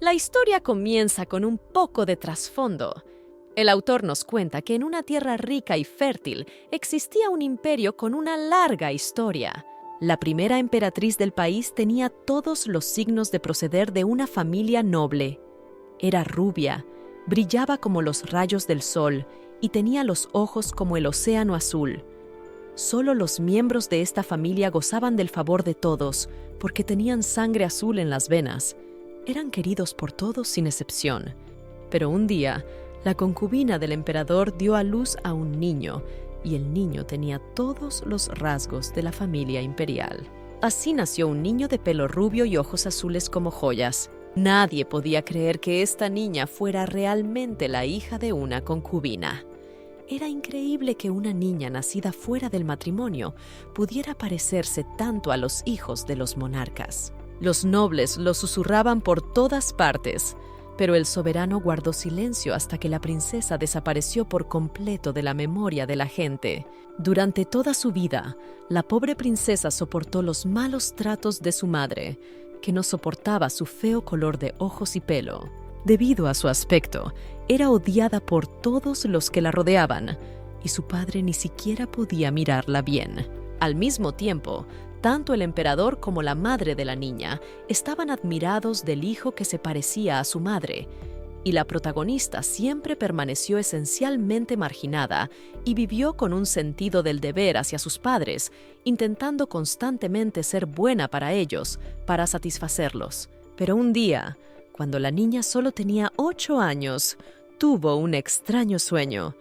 La historia comienza con un poco de trasfondo. El autor nos cuenta que en una tierra rica y fértil existía un imperio con una larga historia. La primera emperatriz del país tenía todos los signos de proceder de una familia noble. Era rubia, brillaba como los rayos del sol y tenía los ojos como el océano azul. Solo los miembros de esta familia gozaban del favor de todos porque tenían sangre azul en las venas. Eran queridos por todos sin excepción. Pero un día, la concubina del emperador dio a luz a un niño, y el niño tenía todos los rasgos de la familia imperial. Así nació un niño de pelo rubio y ojos azules como joyas. Nadie podía creer que esta niña fuera realmente la hija de una concubina. Era increíble que una niña nacida fuera del matrimonio pudiera parecerse tanto a los hijos de los monarcas. Los nobles lo susurraban por todas partes, pero el soberano guardó silencio hasta que la princesa desapareció por completo de la memoria de la gente. Durante toda su vida, la pobre princesa soportó los malos tratos de su madre, que no soportaba su feo color de ojos y pelo. Debido a su aspecto, era odiada por todos los que la rodeaban, y su padre ni siquiera podía mirarla bien. Al mismo tiempo, tanto el emperador como la madre de la niña estaban admirados del hijo que se parecía a su madre, y la protagonista siempre permaneció esencialmente marginada y vivió con un sentido del deber hacia sus padres, intentando constantemente ser buena para ellos, para satisfacerlos. Pero un día, cuando la niña solo tenía 8 años, tuvo un extraño sueño.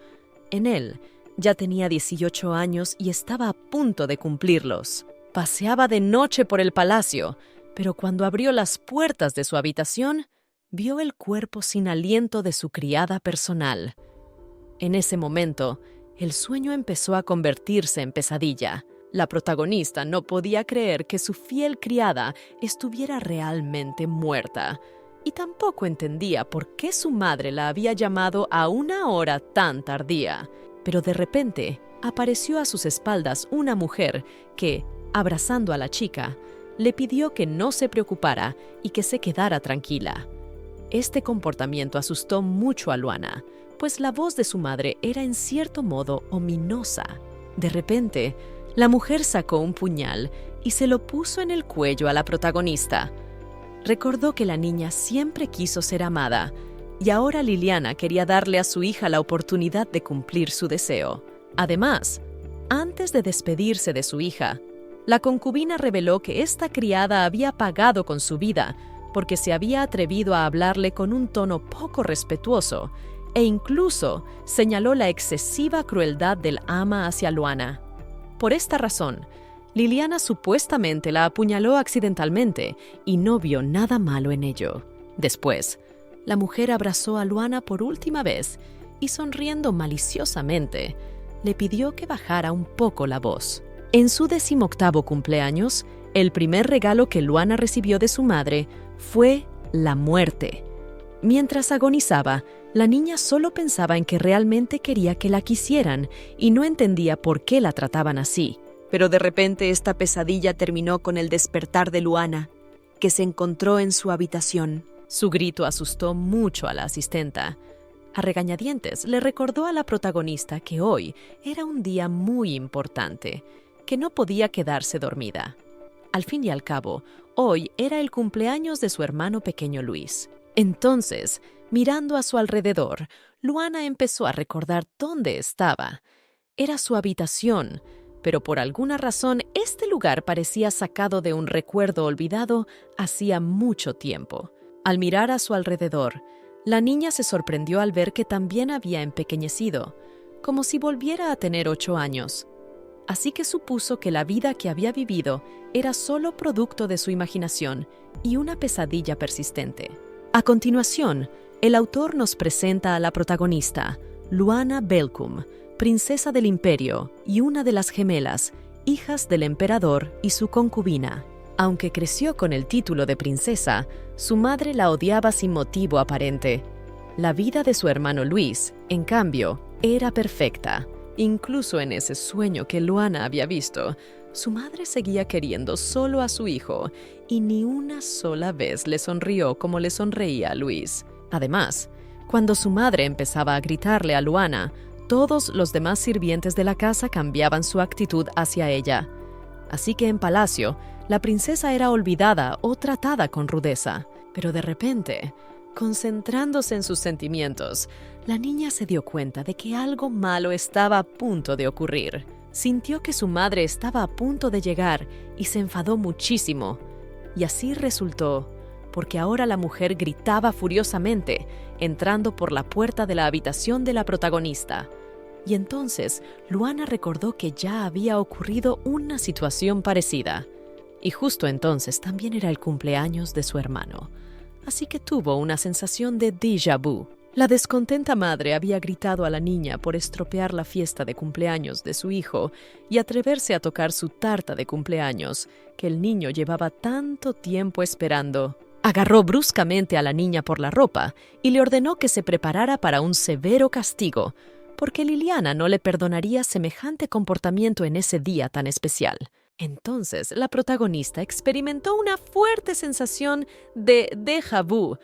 En él, ya tenía 18 años y estaba a punto de cumplirlos. Paseaba de noche por el palacio, pero cuando abrió las puertas de su habitación, vio el cuerpo sin aliento de su criada personal. En ese momento, el sueño empezó a convertirse en pesadilla. La protagonista no podía creer que su fiel criada estuviera realmente muerta, y tampoco entendía por qué su madre la había llamado a una hora tan tardía. Pero de repente, apareció a sus espaldas una mujer que, abrazando a la chica, le pidió que no se preocupara y que se quedara tranquila. Este comportamiento asustó mucho a Luana, pues la voz de su madre era en cierto modo ominosa. De repente, la mujer sacó un puñal y se lo puso en el cuello a la protagonista. Recordó que la niña siempre quiso ser amada, y ahora Liliana quería darle a su hija la oportunidad de cumplir su deseo. Además, antes de despedirse de su hija, la concubina reveló que esta criada había pagado con su vida porque se había atrevido a hablarle con un tono poco respetuoso e incluso señaló la excesiva crueldad del ama hacia Luana. Por esta razón, Liliana supuestamente la apuñaló accidentalmente y no vio nada malo en ello. Después, la mujer abrazó a Luana por última vez y sonriendo maliciosamente, le pidió que bajara un poco la voz. En su 18º cumpleaños, el primer regalo que Luana recibió de su madre fue la muerte. Mientras agonizaba, la niña solo pensaba en que realmente quería que la quisieran y no entendía por qué la trataban así. Pero de repente esta pesadilla terminó con el despertar de Luana, que se encontró en su habitación. Su grito asustó mucho a la asistenta. A regañadientes le recordó a la protagonista que hoy era un día muy importante, que no podía quedarse dormida. Al fin y al cabo, hoy era el cumpleaños de su hermano pequeño Luis. Entonces, mirando a su alrededor, Luana empezó a recordar dónde estaba. Era su habitación, pero por alguna razón este lugar parecía sacado de un recuerdo olvidado hacía mucho tiempo. Al mirar a su alrededor, la niña se sorprendió al ver que también había empequeñecido, como si volviera a tener 8 años. Así que supuso que la vida que había vivido era solo producto de su imaginación y una pesadilla persistente. A continuación, el autor nos presenta a la protagonista, Luana Belcum, princesa del imperio y una de las gemelas, hijas del emperador y su concubina. Aunque creció con el título de princesa, su madre la odiaba sin motivo aparente. La vida de su hermano Luis, en cambio, era perfecta. Incluso en ese sueño que Luana había visto, su madre seguía queriendo solo a su hijo y ni una sola vez le sonrió como le sonreía a Luis. Además, cuando su madre empezaba a gritarle a Luana, todos los demás sirvientes de la casa cambiaban su actitud hacia ella. Así que en palacio, la princesa era olvidada o tratada con rudeza. Pero de repente, concentrándose en sus sentimientos, la niña se dio cuenta de que algo malo estaba a punto de ocurrir. Sintió que su madre estaba a punto de llegar y se enfadó muchísimo. Y así resultó, porque ahora la mujer gritaba furiosamente, entrando por la puerta de la habitación de la protagonista. Y entonces Luana recordó que ya había ocurrido una situación parecida. Y justo entonces también era el cumpleaños de su hermano. Así que tuvo una sensación de déjà vu. La descontenta madre había gritado a la niña por estropear la fiesta de cumpleaños de su hijo y atreverse a tocar su tarta de cumpleaños, que el niño llevaba tanto tiempo esperando. Agarró bruscamente a la niña por la ropa y le ordenó que se preparara para un severo castigo, porque Liliana no le perdonaría semejante comportamiento en ese día tan especial. Entonces, la protagonista experimentó una fuerte sensación de déjà vu.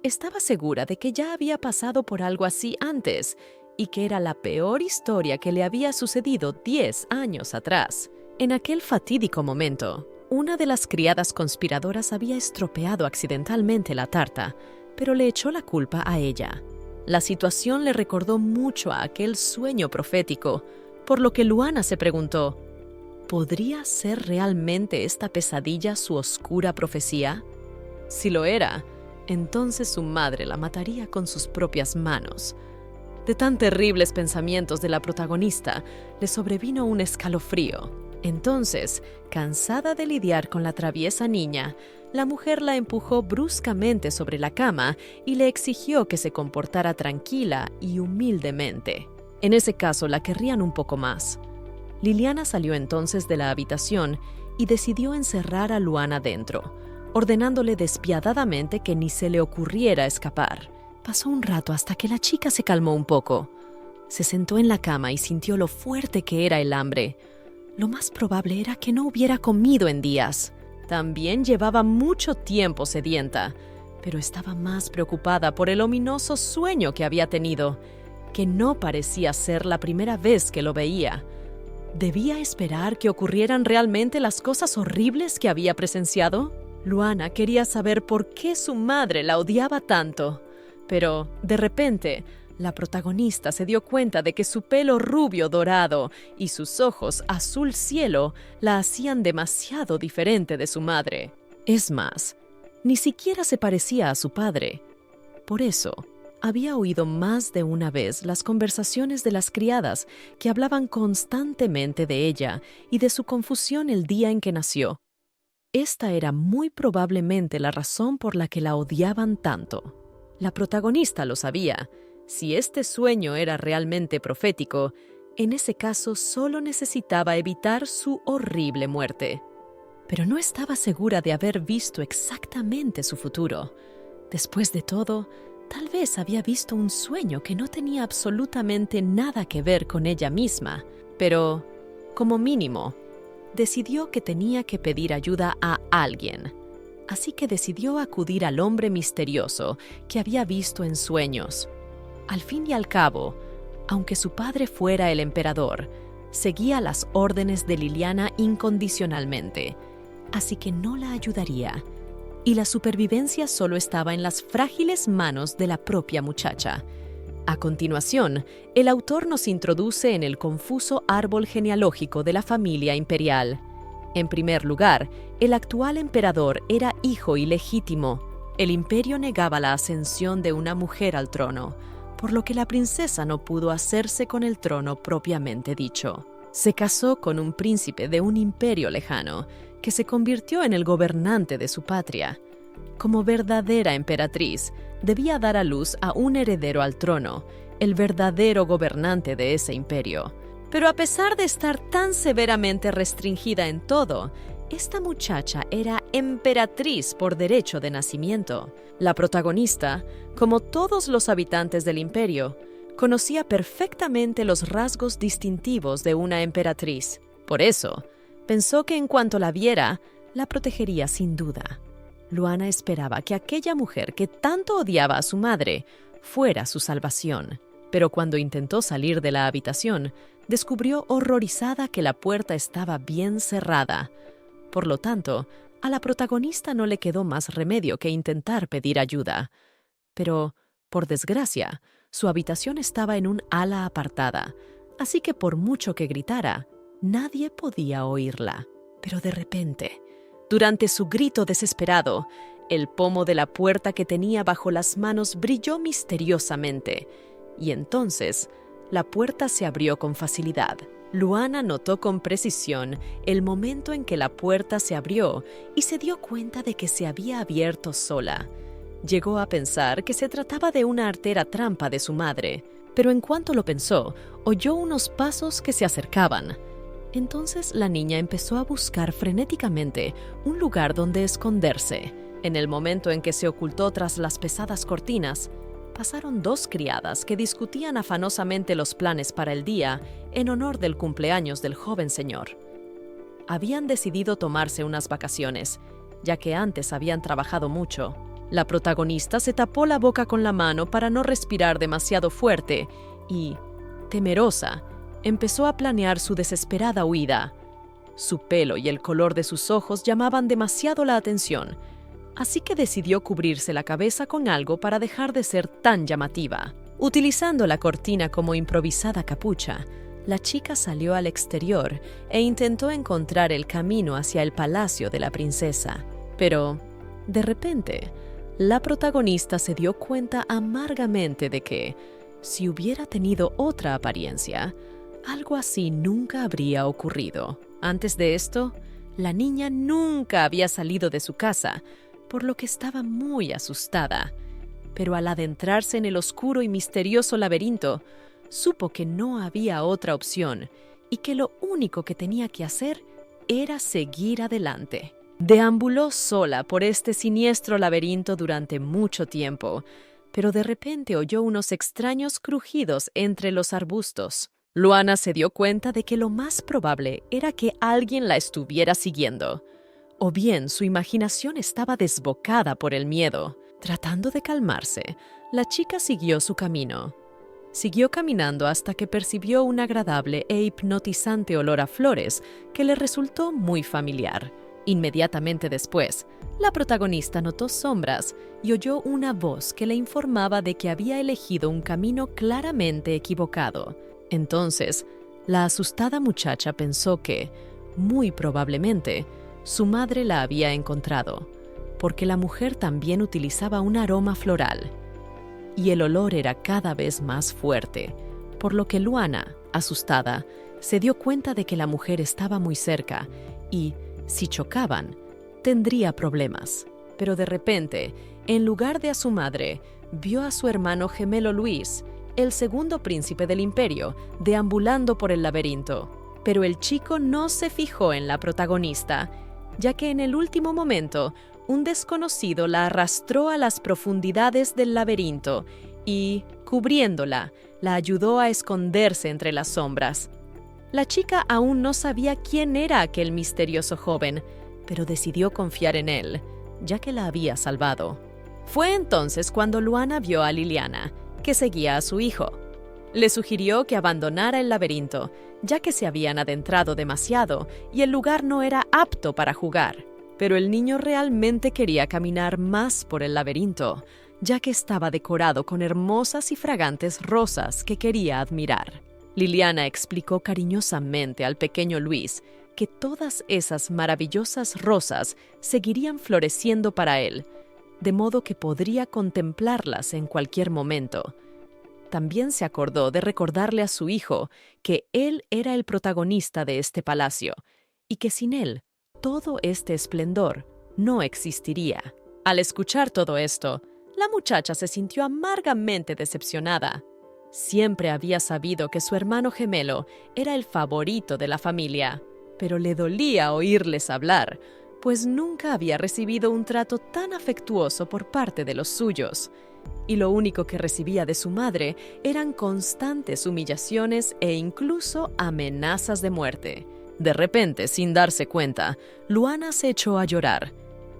Estaba segura de que ya había pasado por algo así antes y que era la peor historia que le había sucedido 10 años atrás. En aquel fatídico momento, una de las criadas conspiradoras había estropeado accidentalmente la tarta, pero le echó la culpa a ella. La situación le recordó mucho a aquel sueño profético, por lo que Luana se preguntó, ¿podría ser realmente esta pesadilla su oscura profecía? Si lo era, entonces su madre la mataría con sus propias manos. De tan terribles pensamientos de la protagonista, le sobrevino un escalofrío. Entonces, cansada de lidiar con la traviesa niña, la mujer la empujó bruscamente sobre la cama y le exigió que se comportara tranquila y humildemente. En ese caso, la querrían un poco más. Liliana salió entonces de la habitación y decidió encerrar a Luana dentro, ordenándole despiadadamente que ni se le ocurriera escapar. Pasó un rato hasta que la chica se calmó un poco. Se sentó en la cama y sintió lo fuerte que era el hambre. Lo más probable era que no hubiera comido en días. También llevaba mucho tiempo sedienta, pero estaba más preocupada por el ominoso sueño que había tenido, que no parecía ser la primera vez que lo veía. ¿Debía esperar que ocurrieran realmente las cosas horribles que había presenciado? Luana quería saber por qué su madre la odiaba tanto, pero, de repente, la protagonista se dio cuenta de que su pelo rubio dorado y sus ojos azul cielo la hacían demasiado diferente de su madre. Es más, ni siquiera se parecía a su padre. Por eso, había oído más de una vez las conversaciones de las criadas que hablaban constantemente de ella y de su confusión el día en que nació. Esta era muy probablemente la razón por la que la odiaban tanto. La protagonista lo sabía. Si este sueño era realmente profético, en ese caso solo necesitaba evitar su horrible muerte. Pero no estaba segura de haber visto exactamente su futuro. Después de todo, tal vez había visto un sueño que no tenía absolutamente nada que ver con ella misma, pero, como mínimo, decidió que tenía que pedir ayuda a alguien. Así que decidió acudir al hombre misterioso que había visto en sueños. Al fin y al cabo, aunque su padre fuera el emperador, seguía las órdenes de Liliana incondicionalmente, así que no la ayudaría. Y la supervivencia solo estaba en las frágiles manos de la propia muchacha. A continuación, el autor nos introduce en el confuso árbol genealógico de la familia imperial. En primer lugar, el actual emperador era hijo ilegítimo. El imperio negaba la ascensión de una mujer al trono, por lo que la princesa no pudo hacerse con el trono propiamente dicho. Se casó con un príncipe de un imperio lejano, que se convirtió en el gobernante de su patria. Como verdadera emperatriz, debía dar a luz a un heredero al trono, el verdadero gobernante de ese imperio. Pero a pesar de estar tan severamente restringida en todo, esta muchacha era emperatriz por derecho de nacimiento. La protagonista, como todos los habitantes del imperio, conocía perfectamente los rasgos distintivos de una emperatriz. Por eso, pensó que en cuanto la viera, la protegería sin duda. Luana esperaba que aquella mujer que tanto odiaba a su madre fuera su salvación, pero cuando intentó salir de la habitación, descubrió horrorizada que la puerta estaba bien cerrada. Por lo tanto, a la protagonista no le quedó más remedio que intentar pedir ayuda. Pero, por desgracia, su habitación estaba en un ala apartada, así que por mucho que gritara, nadie podía oírla. Pero de repente, durante su grito desesperado, el pomo de la puerta que tenía bajo las manos brilló misteriosamente, y entonces la puerta se abrió con facilidad. Luana notó con precisión el momento en que la puerta se abrió y se dio cuenta de que se había abierto sola. Llegó a pensar que se trataba de una artera trampa de su madre, pero en cuanto lo pensó, oyó unos pasos que se acercaban. Entonces la niña empezó a buscar frenéticamente un lugar donde esconderse. En el momento en que se ocultó tras las pesadas cortinas, pasaron dos criadas que discutían afanosamente los planes para el día en honor del cumpleaños del joven señor. Habían decidido tomarse unas vacaciones, ya que antes habían trabajado mucho. La protagonista se tapó la boca con la mano para no respirar demasiado fuerte y, temerosa, empezó a planear su desesperada huida. Su pelo y el color de sus ojos llamaban demasiado la atención, así que decidió cubrirse la cabeza con algo para dejar de ser tan llamativa. Utilizando la cortina como improvisada capucha, la chica salió al exterior e intentó encontrar el camino hacia el palacio de la princesa. Pero, de repente, la protagonista se dio cuenta amargamente de que, si hubiera tenido otra apariencia, algo así nunca habría ocurrido. Antes de esto, la niña nunca había salido de su casa, por lo que estaba muy asustada. Pero al adentrarse en el oscuro y misterioso laberinto, supo que no había otra opción y que lo único que tenía que hacer era seguir adelante. Deambuló sola por este siniestro laberinto durante mucho tiempo, pero de repente oyó unos extraños crujidos entre los arbustos. Luana se dio cuenta de que lo más probable era que alguien la estuviera siguiendo, o bien su imaginación estaba desbocada por el miedo. Tratando de calmarse, la chica siguió su camino. Siguió caminando hasta que percibió un agradable e hipnotizante olor a flores que le resultó muy familiar. Inmediatamente después, la protagonista notó sombras y oyó una voz que le informaba de que había elegido un camino claramente equivocado. Entonces, la asustada muchacha pensó que, muy probablemente, su madre la había encontrado, porque la mujer también utilizaba un aroma floral, y el olor era cada vez más fuerte, por lo que Luana, asustada, se dio cuenta de que la mujer estaba muy cerca y, si chocaban, tendría problemas. Pero de repente, en lugar de a su madre, vio a su hermano gemelo Luis, el segundo príncipe del imperio, deambulando por el laberinto. Pero el chico no se fijó en la protagonista, ya que en el último momento, un desconocido la arrastró a las profundidades del laberinto y, cubriéndola, la ayudó a esconderse entre las sombras. La chica aún no sabía quién era aquel misterioso joven, pero decidió confiar en él, ya que la había salvado. Fue entonces cuando Luana vio a Liliana, que seguía a su hijo. Le sugirió que abandonara el laberinto, ya que se habían adentrado demasiado y el lugar no era apto para jugar. Pero el niño realmente quería caminar más por el laberinto, ya que estaba decorado con hermosas y fragantes rosas que quería admirar. Liliana explicó cariñosamente al pequeño Luis que todas esas maravillosas rosas seguirían floreciendo para él, de modo que podría contemplarlas en cualquier momento. También se acordó de recordarle a su hijo que él era el protagonista de este palacio y que sin él todo este esplendor no existiría. Al escuchar todo esto, la muchacha se sintió amargamente decepcionada. Siempre había sabido que su hermano gemelo era el favorito de la familia, pero le dolía oírles hablar, pues nunca había recibido un trato tan afectuoso por parte de los suyos. Y lo único que recibía de su madre eran constantes humillaciones e incluso amenazas de muerte. De repente, sin darse cuenta, Luana se echó a llorar.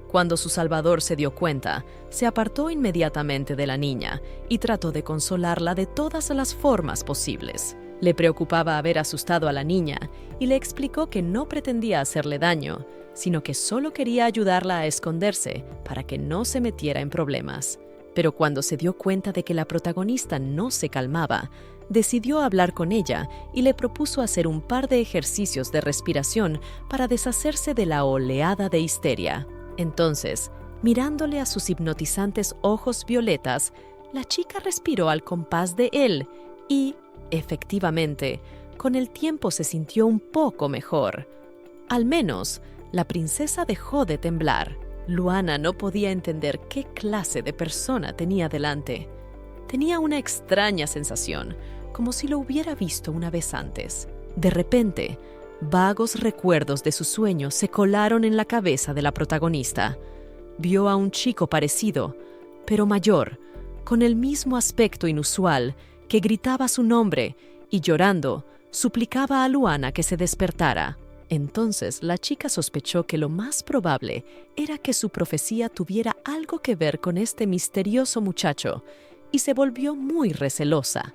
Cuando su salvador se dio cuenta, se apartó inmediatamente de la niña y trató de consolarla de todas las formas posibles. Le preocupaba haber asustado a la niña y le explicó que no pretendía hacerle daño, sino que solo quería ayudarla a esconderse para que no se metiera en problemas. Pero cuando se dio cuenta de que la protagonista no se calmaba, decidió hablar con ella y le propuso hacer un par de ejercicios de respiración para deshacerse de la oleada de histeria. Entonces, mirándole a sus hipnotizantes ojos violetas, la chica respiró al compás de él y, efectivamente, con el tiempo se sintió un poco mejor. Al menos, la princesa dejó de temblar. Luana no podía entender qué clase de persona tenía delante. Tenía una extraña sensación, como si lo hubiera visto una vez antes. De repente, vagos recuerdos de su sueño se colaron en la cabeza de la protagonista. Vio a un chico parecido, pero mayor, con el mismo aspecto inusual, que gritaba su nombre y, llorando, suplicaba a Luana que se despertara. Entonces la chica sospechó que lo más probable era que su profecía tuviera algo que ver con este misterioso muchacho y se volvió muy recelosa.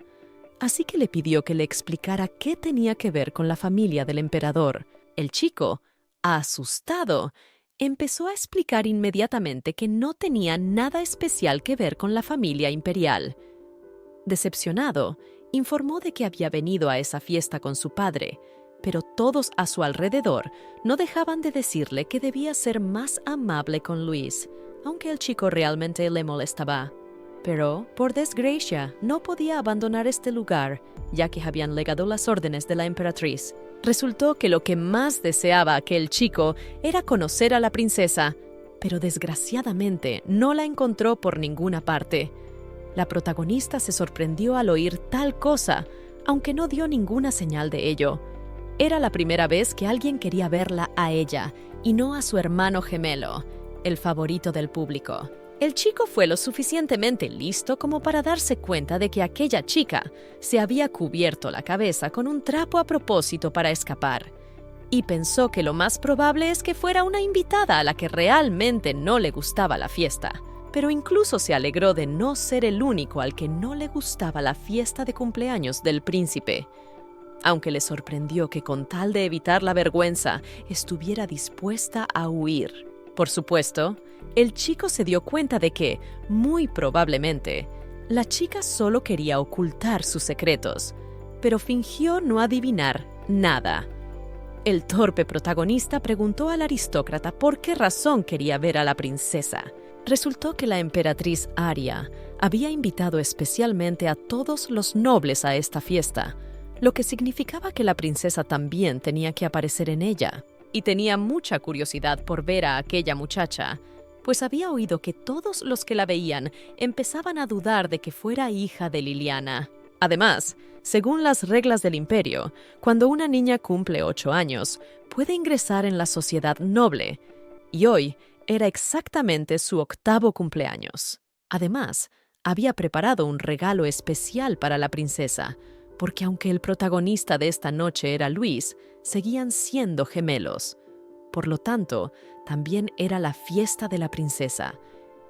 Así que le pidió que le explicara qué tenía que ver con la familia del emperador. El chico, asustado, empezó a explicar inmediatamente que no tenía nada especial que ver con la familia imperial. Decepcionado, informó de que había venido a esa fiesta con su padre, pero todos a su alrededor no dejaban de decirle que debía ser más amable con Luis, aunque el chico realmente le molestaba. Pero, por desgracia, no podía abandonar este lugar, ya que habían legado las órdenes de la emperatriz. Resultó que lo que más deseaba aquel chico era conocer a la princesa, pero desgraciadamente no la encontró por ninguna parte. La protagonista se sorprendió al oír tal cosa, aunque no dio ninguna señal de ello. Era la primera vez que alguien quería verla a ella y no a su hermano gemelo, el favorito del público. El chico fue lo suficientemente listo como para darse cuenta de que aquella chica se había cubierto la cabeza con un trapo a propósito para escapar, y pensó que lo más probable es que fuera una invitada a la que realmente no le gustaba la fiesta. Pero incluso se alegró de no ser el único al que no le gustaba la fiesta de cumpleaños del príncipe, aunque le sorprendió que con tal de evitar la vergüenza estuviera dispuesta a huir. Por supuesto, el chico se dio cuenta de que, muy probablemente, la chica solo quería ocultar sus secretos, pero fingió no adivinar nada. El torpe protagonista preguntó al aristócrata por qué razón quería ver a la princesa. Resultó que la emperatriz Aria había invitado especialmente a todos los nobles a esta fiesta, lo que significaba que la princesa también tenía que aparecer en ella, y tenía mucha curiosidad por ver a aquella muchacha, pues había oído que todos los que la veían empezaban a dudar de que fuera hija de Liliana. Además, según las reglas del imperio, cuando una niña cumple 8 años, puede ingresar en la sociedad noble, y hoy era exactamente su 8º cumpleaños. Además, había preparado un regalo especial para la princesa, porque aunque el protagonista de esta noche era Luis, seguían siendo gemelos. Por lo tanto, también era la fiesta de la princesa,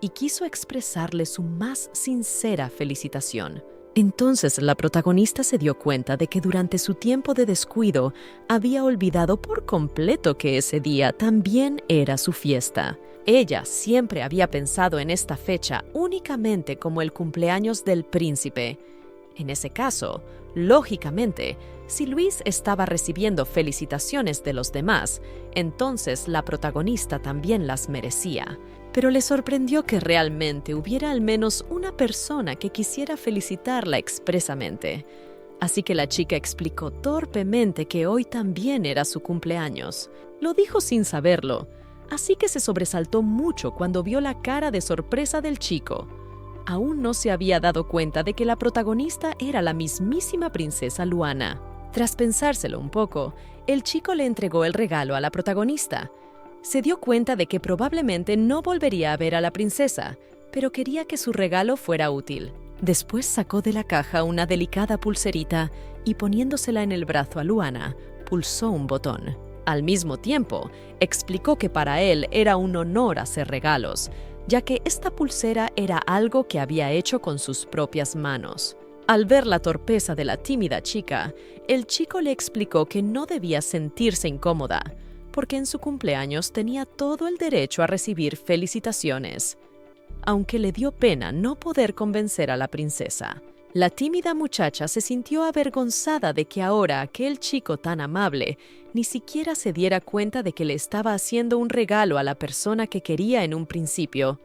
y quiso expresarle su más sincera felicitación. Entonces la protagonista se dio cuenta de que durante su tiempo de descuido había olvidado por completo que ese día también era su fiesta. Ella siempre había pensado en esta fecha únicamente como el cumpleaños del príncipe. En ese caso, lógicamente, si Luis estaba recibiendo felicitaciones de los demás, entonces la protagonista también las merecía. Pero le sorprendió que realmente hubiera al menos una persona que quisiera felicitarla expresamente. Así que la chica explicó torpemente que hoy también era su cumpleaños. Lo dijo sin saberlo, así que se sobresaltó mucho cuando vio la cara de sorpresa del chico. Aún no se había dado cuenta de que la protagonista era la mismísima princesa Luana. Tras pensárselo un poco, el chico le entregó el regalo a la protagonista. Se dio cuenta de que probablemente no volvería a ver a la princesa, pero quería que su regalo fuera útil. Después sacó de la caja una delicada pulserita y poniéndosela en el brazo a Luana, pulsó un botón. Al mismo tiempo, explicó que para él era un honor hacer regalos, ya que esta pulsera era algo que había hecho con sus propias manos. Al ver la torpeza de la tímida chica, el chico le explicó que no debía sentirse incómoda, porque en su cumpleaños tenía todo el derecho a recibir felicitaciones. Aunque le dio pena no poder convencer a la princesa, la tímida muchacha se sintió avergonzada de que ahora aquel chico tan amable ni siquiera se diera cuenta de que le estaba haciendo un regalo a la persona que quería en un principio,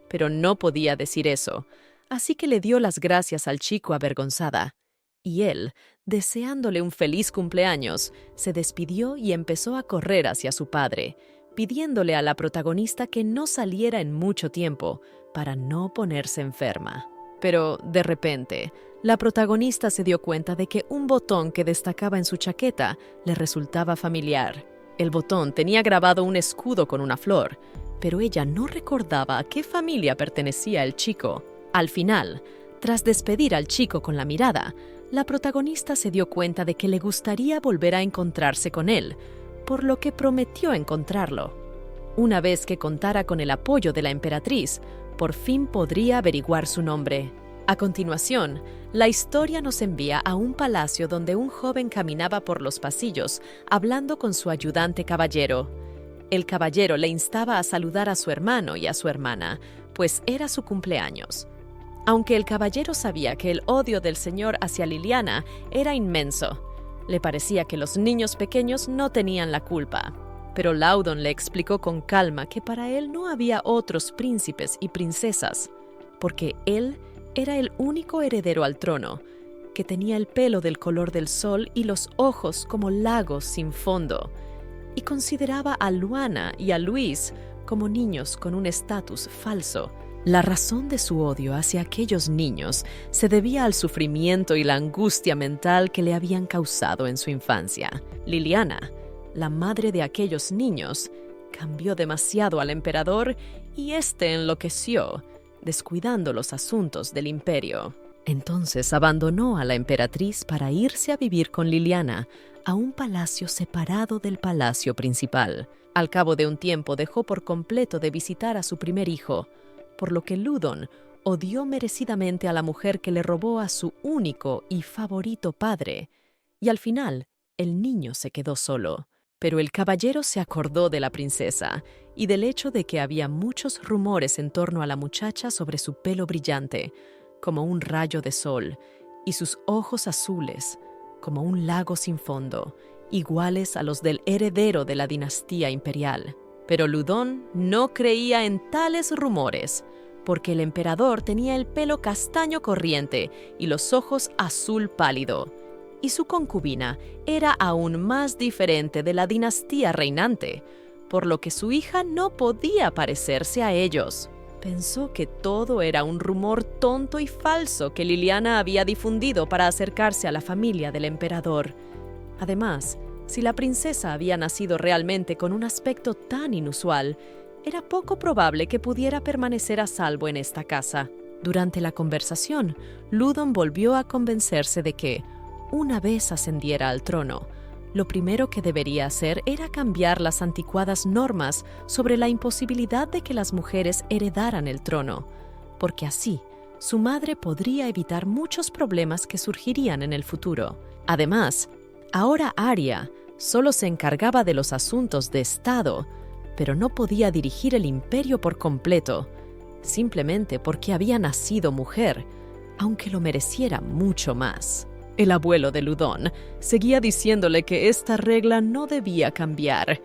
pero no podía decir eso, así que le dio las gracias al chico avergonzada. Y él, deseándole un feliz cumpleaños, se despidió y empezó a correr hacia su padre, pidiéndole a la protagonista que no saliera en mucho tiempo para no ponerse enferma. Pero, de repente, la protagonista se dio cuenta de que un botón que destacaba en su chaqueta le resultaba familiar. El botón tenía grabado un escudo con una flor, pero ella no recordaba a qué familia pertenecía el chico. Al final, tras despedir al chico con la mirada, la protagonista se dio cuenta de que le gustaría volver a encontrarse con él, por lo que prometió encontrarlo. Una vez que contara con el apoyo de la emperatriz, por fin podría averiguar su nombre. A continuación, la historia nos envía a un palacio donde un joven caminaba por los pasillos hablando con su ayudante caballero. El caballero le instaba a saludar a su hermano y a su hermana, pues era su cumpleaños. Aunque el caballero sabía que el odio del señor hacia Liliana era inmenso, le parecía que los niños pequeños no tenían la culpa. Pero Loudon le explicó con calma que para él no había otros príncipes y princesas, porque él era el único heredero al trono, que tenía el pelo del color del sol y los ojos como lagos sin fondo, y consideraba a Luana y a Luis como niños con un estatus falso. La razón de su odio hacia aquellos niños se debía al sufrimiento y la angustia mental que le habían causado en su infancia. Liliana, la madre de aquellos niños, cambió demasiado al emperador y éste enloqueció, descuidando los asuntos del imperio. Entonces abandonó a la emperatriz para irse a vivir con Liliana a un palacio separado del palacio principal. Al cabo de un tiempo dejó por completo de visitar a su primer hijo, por lo que Loudon odió merecidamente a la mujer que le robó a su único y favorito padre, y al final el niño se quedó solo. Pero el caballero se acordó de la princesa y del hecho de que había muchos rumores en torno a la muchacha sobre su pelo brillante, como un rayo de sol, y sus ojos azules, como un lago sin fondo, iguales a los del heredero de la dinastía imperial. Pero Loudon no creía en tales rumores, porque el emperador tenía el pelo castaño corriente y los ojos azul pálido, y su concubina era aún más diferente de la dinastía reinante, por lo que su hija no podía parecerse a ellos. Pensó que todo era un rumor tonto y falso que Liliana había difundido para acercarse a la familia del emperador. Además, si la princesa había nacido realmente con un aspecto tan inusual, era poco probable que pudiera permanecer a salvo en esta casa. Durante la conversación, Loudon volvió a convencerse de que, una vez ascendiera al trono, lo primero que debería hacer era cambiar las anticuadas normas sobre la imposibilidad de que las mujeres heredaran el trono, porque así su madre podría evitar muchos problemas que surgirían en el futuro. Además, ahora Arya solo se encargaba de los asuntos de Estado, pero no podía dirigir el imperio por completo, simplemente porque había nacido mujer, aunque lo mereciera mucho más. El abuelo de Loudon seguía diciéndole que esta regla no debía cambiar,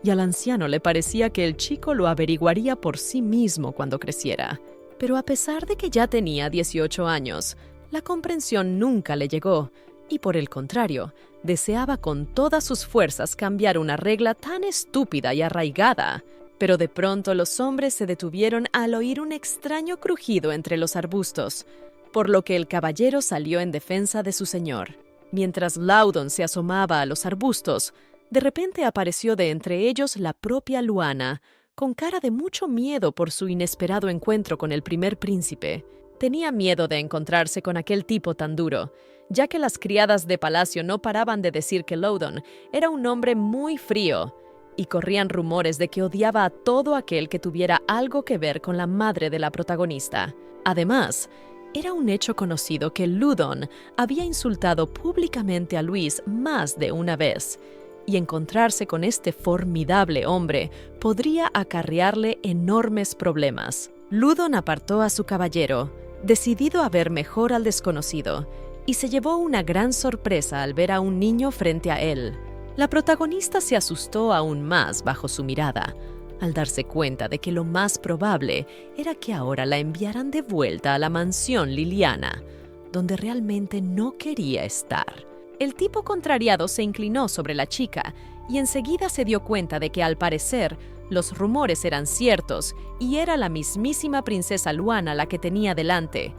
y al anciano le parecía que el chico lo averiguaría por sí mismo cuando creciera. Pero a pesar de que ya tenía 18 años, la comprensión nunca le llegó, y por el contrario, deseaba con todas sus fuerzas cambiar una regla tan estúpida y arraigada. Pero de pronto los hombres se detuvieron al oír un extraño crujido entre los arbustos, por lo que el caballero salió en defensa de su señor. Mientras Loudon se asomaba a los arbustos, de repente apareció de entre ellos la propia Luana, con cara de mucho miedo por su inesperado encuentro con el primer príncipe. Tenía miedo de encontrarse con aquel tipo tan duro, ya que las criadas de palacio no paraban de decir que Loudon era un hombre muy frío, y corrían rumores de que odiaba a todo aquel que tuviera algo que ver con la madre de la protagonista. Además, era un hecho conocido que Loudon había insultado públicamente a Luis más de una vez, y encontrarse con este formidable hombre podría acarrearle enormes problemas. Loudon apartó a su caballero, decidido a ver mejor al desconocido, y se llevó una gran sorpresa al ver a un niño frente a él. La protagonista se asustó aún más bajo su mirada, al darse cuenta de que lo más probable era que ahora la enviaran de vuelta a la mansión Liliana, donde realmente no quería estar. El tipo contrariado se inclinó sobre la chica y enseguida se dio cuenta de que al parecer los rumores eran ciertos y era la mismísima princesa Luana la que tenía delante,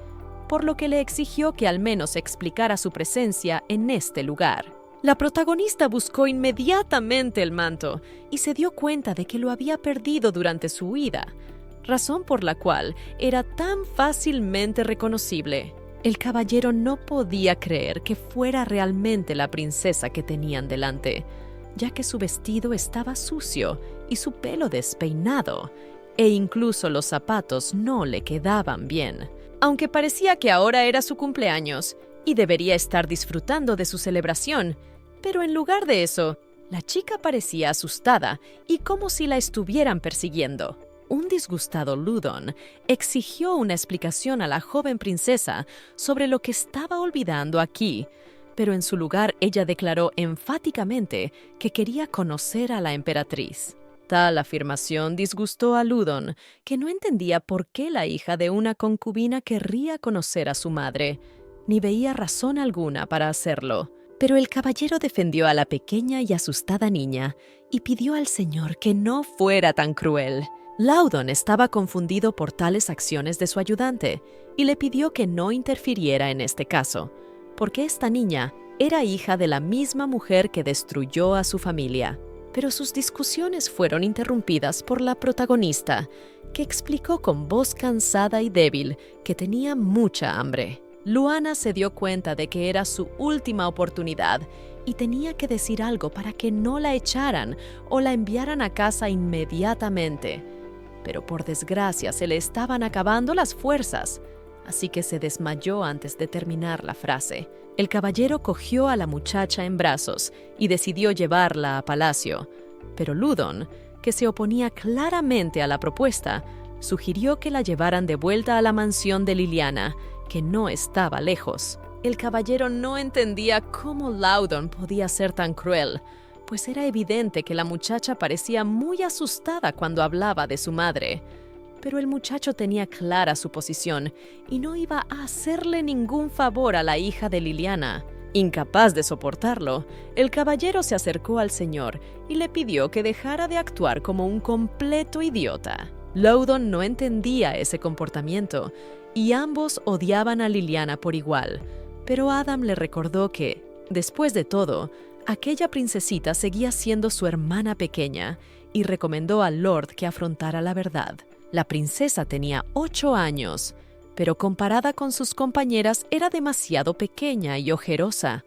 por lo que le exigió que al menos explicara su presencia en este lugar. La protagonista buscó inmediatamente el manto y se dio cuenta de que lo había perdido durante su huida, razón por la cual era tan fácilmente reconocible. El caballero no podía creer que fuera realmente la princesa que tenían delante, ya que su vestido estaba sucio y su pelo despeinado, e incluso los zapatos no le quedaban bien. Aunque parecía que ahora era su cumpleaños y debería estar disfrutando de su celebración, pero en lugar de eso, la chica parecía asustada y como si la estuvieran persiguiendo. Un disgustado Loudon exigió una explicación a la joven princesa sobre lo que estaba olvidando aquí, pero en su lugar ella declaró enfáticamente que quería conocer a la emperatriz. Tal afirmación disgustó a Loudon, que no entendía por qué la hija de una concubina querría conocer a su madre, ni veía razón alguna para hacerlo. Pero el caballero defendió a la pequeña y asustada niña y pidió al señor que no fuera tan cruel. Loudon estaba confundido por tales acciones de su ayudante y le pidió que no interfiriera en este caso, porque esta niña era hija de la misma mujer que destruyó a su familia. Pero sus discusiones fueron interrumpidas por la protagonista, que explicó con voz cansada y débil que tenía mucha hambre. Luana se dio cuenta de que era su última oportunidad y tenía que decir algo para que no la echaran o la enviaran a casa inmediatamente. Pero por desgracia se le estaban acabando las fuerzas, así que se desmayó antes de terminar la frase. El caballero cogió a la muchacha en brazos y decidió llevarla a palacio, pero Loudon, que se oponía claramente a la propuesta, sugirió que la llevaran de vuelta a la mansión de Liliana, que no estaba lejos. El caballero no entendía cómo Loudon podía ser tan cruel, pues era evidente que la muchacha parecía muy asustada cuando hablaba de su madre. Pero el muchacho tenía clara su posición y no iba a hacerle ningún favor a la hija de Liliana. Incapaz de soportarlo, el caballero se acercó al señor y le pidió que dejara de actuar como un completo idiota. Loudon no entendía ese comportamiento y ambos odiaban a Liliana por igual, pero Adam le recordó que, después de todo, aquella princesita seguía siendo su hermana pequeña y recomendó al Lord que afrontara la verdad. La princesa tenía 8 años, pero comparada con sus compañeras era demasiado pequeña y ojerosa.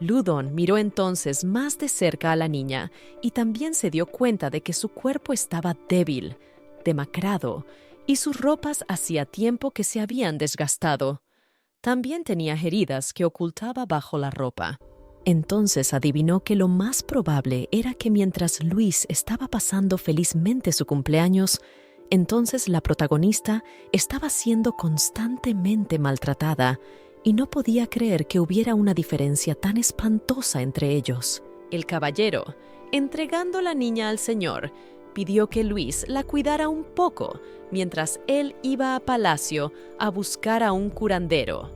Loudon miró entonces más de cerca a la niña y también se dio cuenta de que su cuerpo estaba débil, demacrado, y sus ropas hacía tiempo que se habían desgastado. También tenía heridas que ocultaba bajo la ropa. Entonces adivinó que lo más probable era que mientras Luis estaba pasando felizmente su cumpleaños, entonces la protagonista estaba siendo constantemente maltratada y no podía creer que hubiera una diferencia tan espantosa entre ellos. El caballero, entregando la niña al señor, pidió que Luis la cuidara un poco mientras él iba a palacio a buscar a un curandero.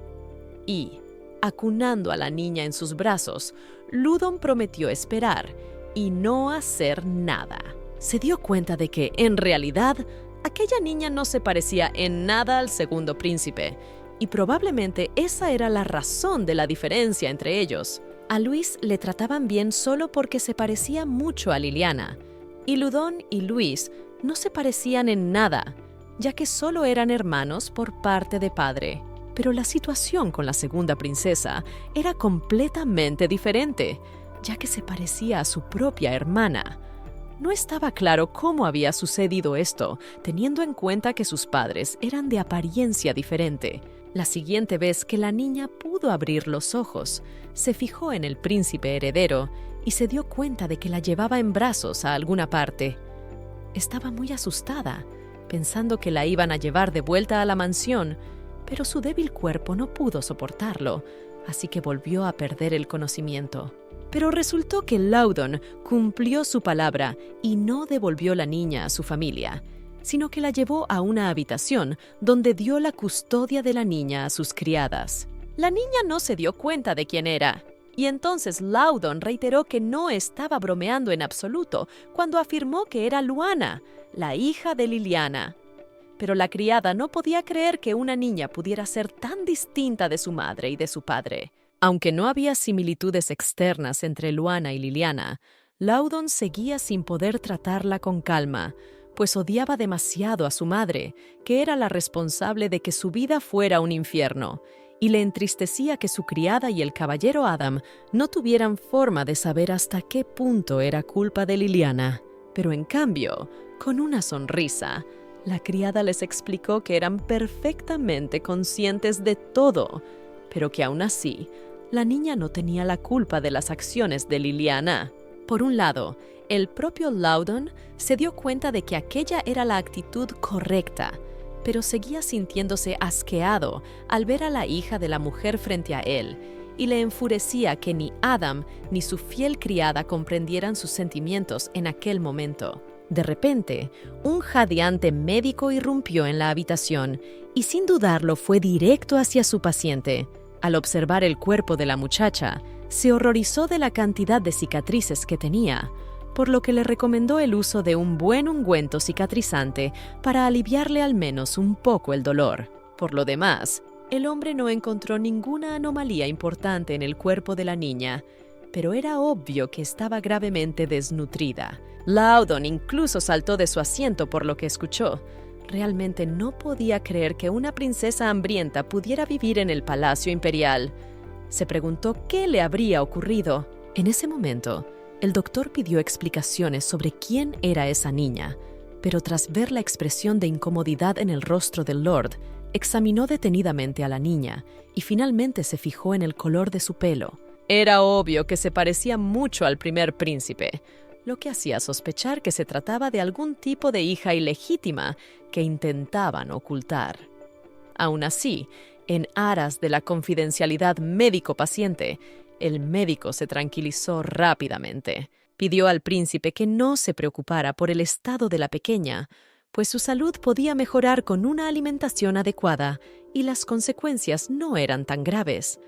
Y, acunando a la niña en sus brazos, Loudon prometió esperar y no hacer nada. Se dio cuenta de que, en realidad, aquella niña no se parecía en nada al segundo príncipe, y probablemente esa era la razón de la diferencia entre ellos. A Luis le trataban bien solo porque se parecía mucho a Liliana, y Loudon y Luis no se parecían en nada, ya que solo eran hermanos por parte de padre. Pero la situación con la segunda princesa era completamente diferente, ya que se parecía a su propia hermana. No estaba claro cómo había sucedido esto, teniendo en cuenta que sus padres eran de apariencia diferente. La siguiente vez que la niña pudo abrir los ojos, se fijó en el príncipe heredero y se dio cuenta de que la llevaba en brazos a alguna parte. Estaba muy asustada, pensando que la iban a llevar de vuelta a la mansión, pero su débil cuerpo no pudo soportarlo, así que volvió a perder el conocimiento. Pero resultó que Loudon cumplió su palabra y no devolvió la niña a su familia, sino que la llevó a una habitación donde dio la custodia de la niña a sus criadas. La niña no se dio cuenta de quién era, y entonces Loudon reiteró que no estaba bromeando en absoluto cuando afirmó que era Luana, la hija de Liliana. Pero la criada no podía creer que una niña pudiera ser tan distinta de su madre y de su padre. Aunque no había similitudes externas entre Luana y Liliana, Loudon seguía sin poder tratarla con calma, pues odiaba demasiado a su madre, que era la responsable de que su vida fuera un infierno, y le entristecía que su criada y el caballero Adam no tuvieran forma de saber hasta qué punto era culpa de Liliana. Pero en cambio, con una sonrisa, la criada les explicó que eran perfectamente conscientes de todo, pero que aún así, la niña no tenía la culpa de las acciones de Liliana. Por un lado, el propio Loudon se dio cuenta de que aquella era la actitud correcta, pero seguía sintiéndose asqueado al ver a la hija de la mujer frente a él, y le enfurecía que ni Adam ni su fiel criada comprendieran sus sentimientos en aquel momento. De repente, un jadeante médico irrumpió en la habitación y sin dudarlo fue directo hacia su paciente. Al observar el cuerpo de la muchacha, se horrorizó de la cantidad de cicatrices que tenía, por lo que le recomendó el uso de un buen ungüento cicatrizante para aliviarle al menos un poco el dolor. Por lo demás, el hombre no encontró ninguna anomalía importante en el cuerpo de la niña, pero era obvio que estaba gravemente desnutrida. Loudon incluso saltó de su asiento por lo que escuchó. Realmente no podía creer que una princesa hambrienta pudiera vivir en el palacio imperial. Se preguntó qué le habría ocurrido. En ese momento, el doctor pidió explicaciones sobre quién era esa niña, pero tras ver la expresión de incomodidad en el rostro del Lord, examinó detenidamente a la niña y finalmente se fijó en el color de su pelo. Era obvio que se parecía mucho al primer príncipe, lo que hacía sospechar que se trataba de algún tipo de hija ilegítima que intentaban ocultar. Aún así, en aras de la confidencialidad médico-paciente, el médico se tranquilizó rápidamente. Pidió al príncipe que no se preocupara por el estado de la pequeña, pues su salud podía mejorar con una alimentación adecuada y las consecuencias no eran tan graves.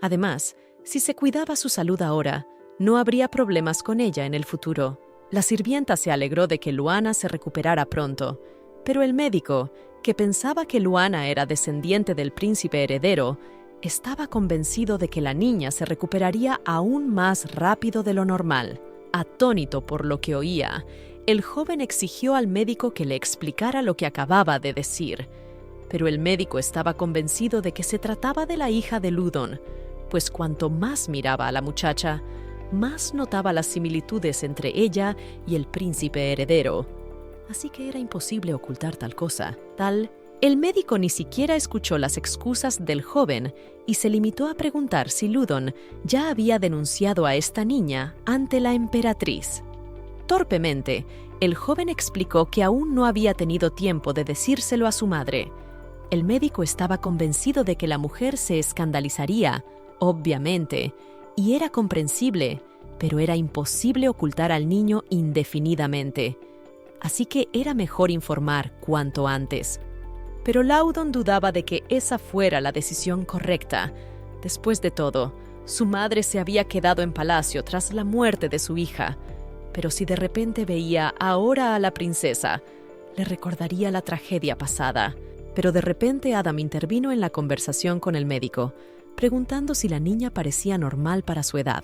Además, si se cuidaba su salud ahora, no habría problemas con ella en el futuro. La sirvienta se alegró de que Luana se recuperara pronto, pero el médico, que pensaba que Luana era descendiente del príncipe heredero, estaba convencido de que la niña se recuperaría aún más rápido de lo normal. Atónito por lo que oía, el joven exigió al médico que le explicara lo que acababa de decir, pero el médico estaba convencido de que se trataba de la hija de Loudon, pues cuanto más miraba a la muchacha, más notaba las similitudes entre ella y el príncipe heredero. Así que era imposible ocultar tal cosa. El médico ni siquiera escuchó las excusas del joven y se limitó a preguntar si Loudon ya había denunciado a esta niña ante la emperatriz. Torpemente, el joven explicó que aún no había tenido tiempo de decírselo a su madre. El médico estaba convencido de que la mujer se escandalizaría, obviamente, y era comprensible, pero era imposible ocultar al niño indefinidamente. Así que era mejor informar cuanto antes. Pero Loudon dudaba de que esa fuera la decisión correcta. Después de todo, su madre se había quedado en palacio tras la muerte de su hija. Pero si de repente veía ahora a la princesa, le recordaría la tragedia pasada. Pero de repente Adam intervino en la conversación con el médico, preguntando si la niña parecía normal para su edad.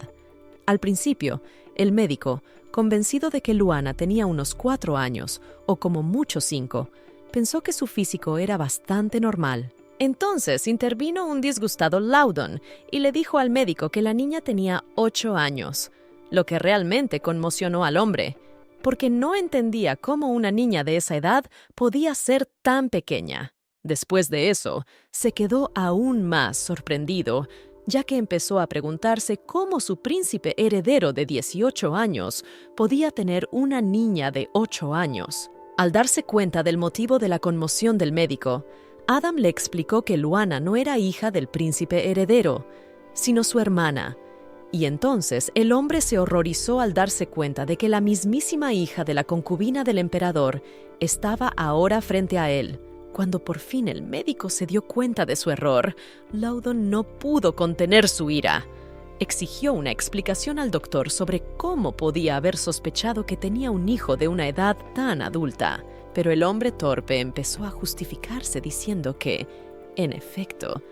Al principio, el médico, convencido de que Luana tenía unos 4 años, o como mucho 5, pensó que su físico era bastante normal. Entonces intervino un disgustado Loudon y le dijo al médico que la niña tenía 8 años, lo que realmente conmocionó al hombre, porque no entendía cómo una niña de esa edad podía ser tan pequeña. Después de eso, se quedó aún más sorprendido, ya que empezó a preguntarse cómo su príncipe heredero de 18 años podía tener una niña de 8 años. Al darse cuenta del motivo de la conmoción del médico, Adam le explicó que Luana no era hija del príncipe heredero, sino su hermana. Y entonces el hombre se horrorizó al darse cuenta de que la mismísima hija de la concubina del emperador estaba ahora frente a él. Cuando por fin el médico se dio cuenta de su error, Loudon no pudo contener su ira. Exigió una explicación al doctor sobre cómo podía haber sospechado que tenía un hijo de una edad tan adulta. Pero el hombre torpe empezó a justificarse diciendo que, en efecto,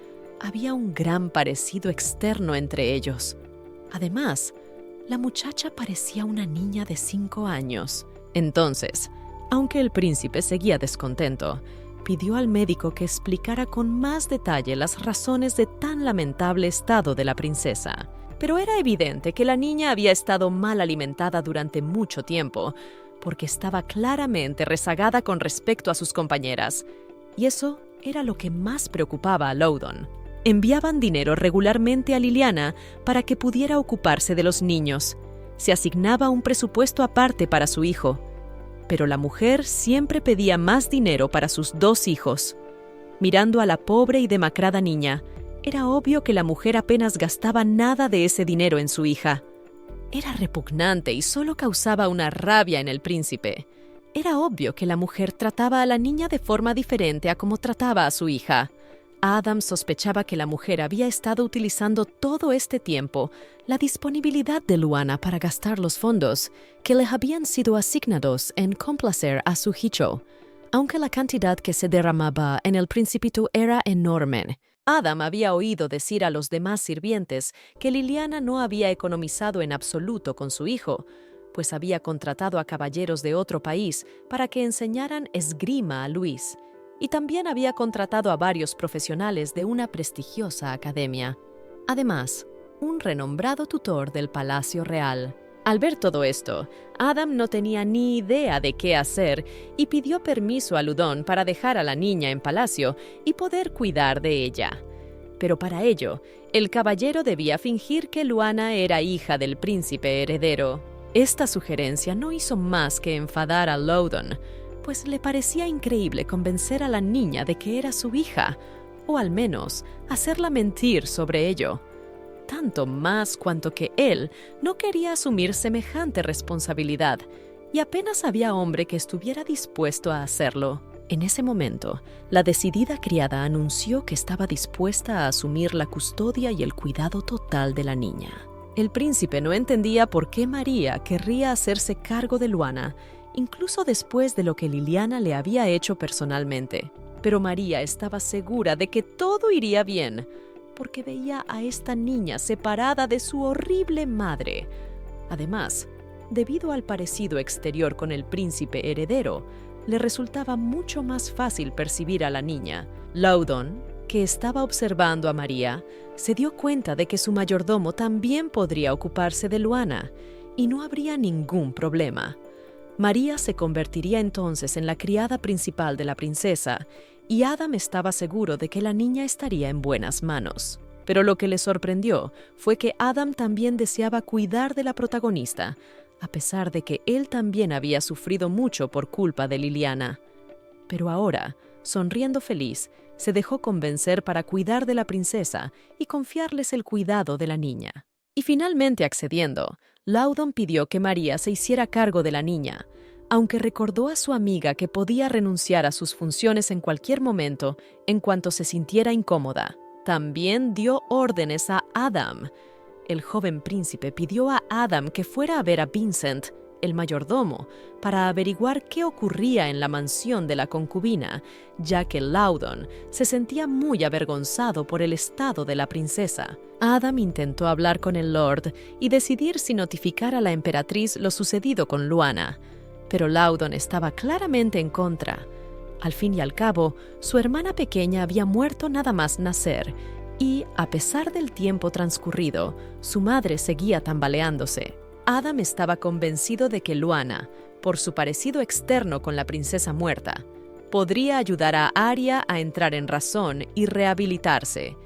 había un gran parecido externo entre ellos. Además, la muchacha parecía una niña de 5 años. Entonces, aunque el príncipe seguía descontento, pidió al médico que explicara con más detalle las razones de tan lamentable estado de la princesa. Pero era evidente que la niña había estado mal alimentada durante mucho tiempo, porque estaba claramente rezagada con respecto a sus compañeras, y eso era lo que más preocupaba a Loudon. Enviaban dinero regularmente a Liliana para que pudiera ocuparse de los niños. Se asignaba un presupuesto aparte para su hijo, pero la mujer siempre pedía más dinero para sus 2 hijos. Mirando a la pobre y demacrada niña, era obvio que la mujer apenas gastaba nada de ese dinero en su hija. Era repugnante y solo causaba una rabia en el príncipe. Era obvio que la mujer trataba a la niña de forma diferente a como trataba a su hija. Adam sospechaba que la mujer había estado utilizando todo este tiempo la disponibilidad de Luana para gastar los fondos que le habían sido asignados en complacer a su hijo, aunque la cantidad que se derramaba en el principito era enorme. Adam había oído decir a los demás sirvientes que Liliana no había economizado en absoluto con su hijo, pues había contratado a caballeros de otro país para que enseñaran esgrima a Luis, y también había contratado a varios profesionales de una prestigiosa academia. Además, un renombrado tutor del Palacio Real. Al ver todo esto, Adam no tenía ni idea de qué hacer y pidió permiso a Loudon para dejar a la niña en palacio y poder cuidar de ella. Pero para ello, el caballero debía fingir que Luana era hija del príncipe heredero. Esta sugerencia no hizo más que enfadar a Loudon, pues le parecía increíble convencer a la niña de que era su hija, o al menos hacerla mentir sobre ello. Tanto más cuanto que él no quería asumir semejante responsabilidad, y apenas había hombre que estuviera dispuesto a hacerlo. En ese momento, la decidida criada anunció que estaba dispuesta a asumir la custodia y el cuidado total de la niña. El príncipe no entendía por qué María querría hacerse cargo de Luana, incluso después de lo que Liliana le había hecho personalmente. Pero María estaba segura de que todo iría bien, porque veía a esta niña separada de su horrible madre. Además, debido al parecido exterior con el príncipe heredero, le resultaba mucho más fácil percibir a la niña. Loudon, que estaba observando a María, se dio cuenta de que su mayordomo también podría ocuparse de Luana, y no habría ningún problema. María se convertiría entonces en la criada principal de la princesa, y Adam estaba seguro de que la niña estaría en buenas manos. Pero lo que le sorprendió fue que Adam también deseaba cuidar de la protagonista, a pesar de que él también había sufrido mucho por culpa de Liliana. Pero ahora, sonriendo feliz, se dejó convencer para cuidar de la princesa y confiarles el cuidado de la niña. Y finalmente accediendo, Loudon pidió que María se hiciera cargo de la niña, aunque recordó a su amiga que podía renunciar a sus funciones en cualquier momento en cuanto se sintiera incómoda. También dio órdenes a Adam. El joven príncipe pidió a Adam que fuera a ver a Vincent, el mayordomo, para averiguar qué ocurría en la mansión de la concubina, ya que Loudon se sentía muy avergonzado por el estado de la princesa. Adam intentó hablar con el Lord y decidir si notificar a la emperatriz lo sucedido con Luana, pero Loudon estaba claramente en contra. Al fin y al cabo, su hermana pequeña había muerto nada más nacer, y, a pesar del tiempo transcurrido, su madre seguía tambaleándose. Adam estaba convencido de que Luana, por su parecido externo con la princesa muerta, podría ayudar a Arya a entrar en razón y rehabilitarse.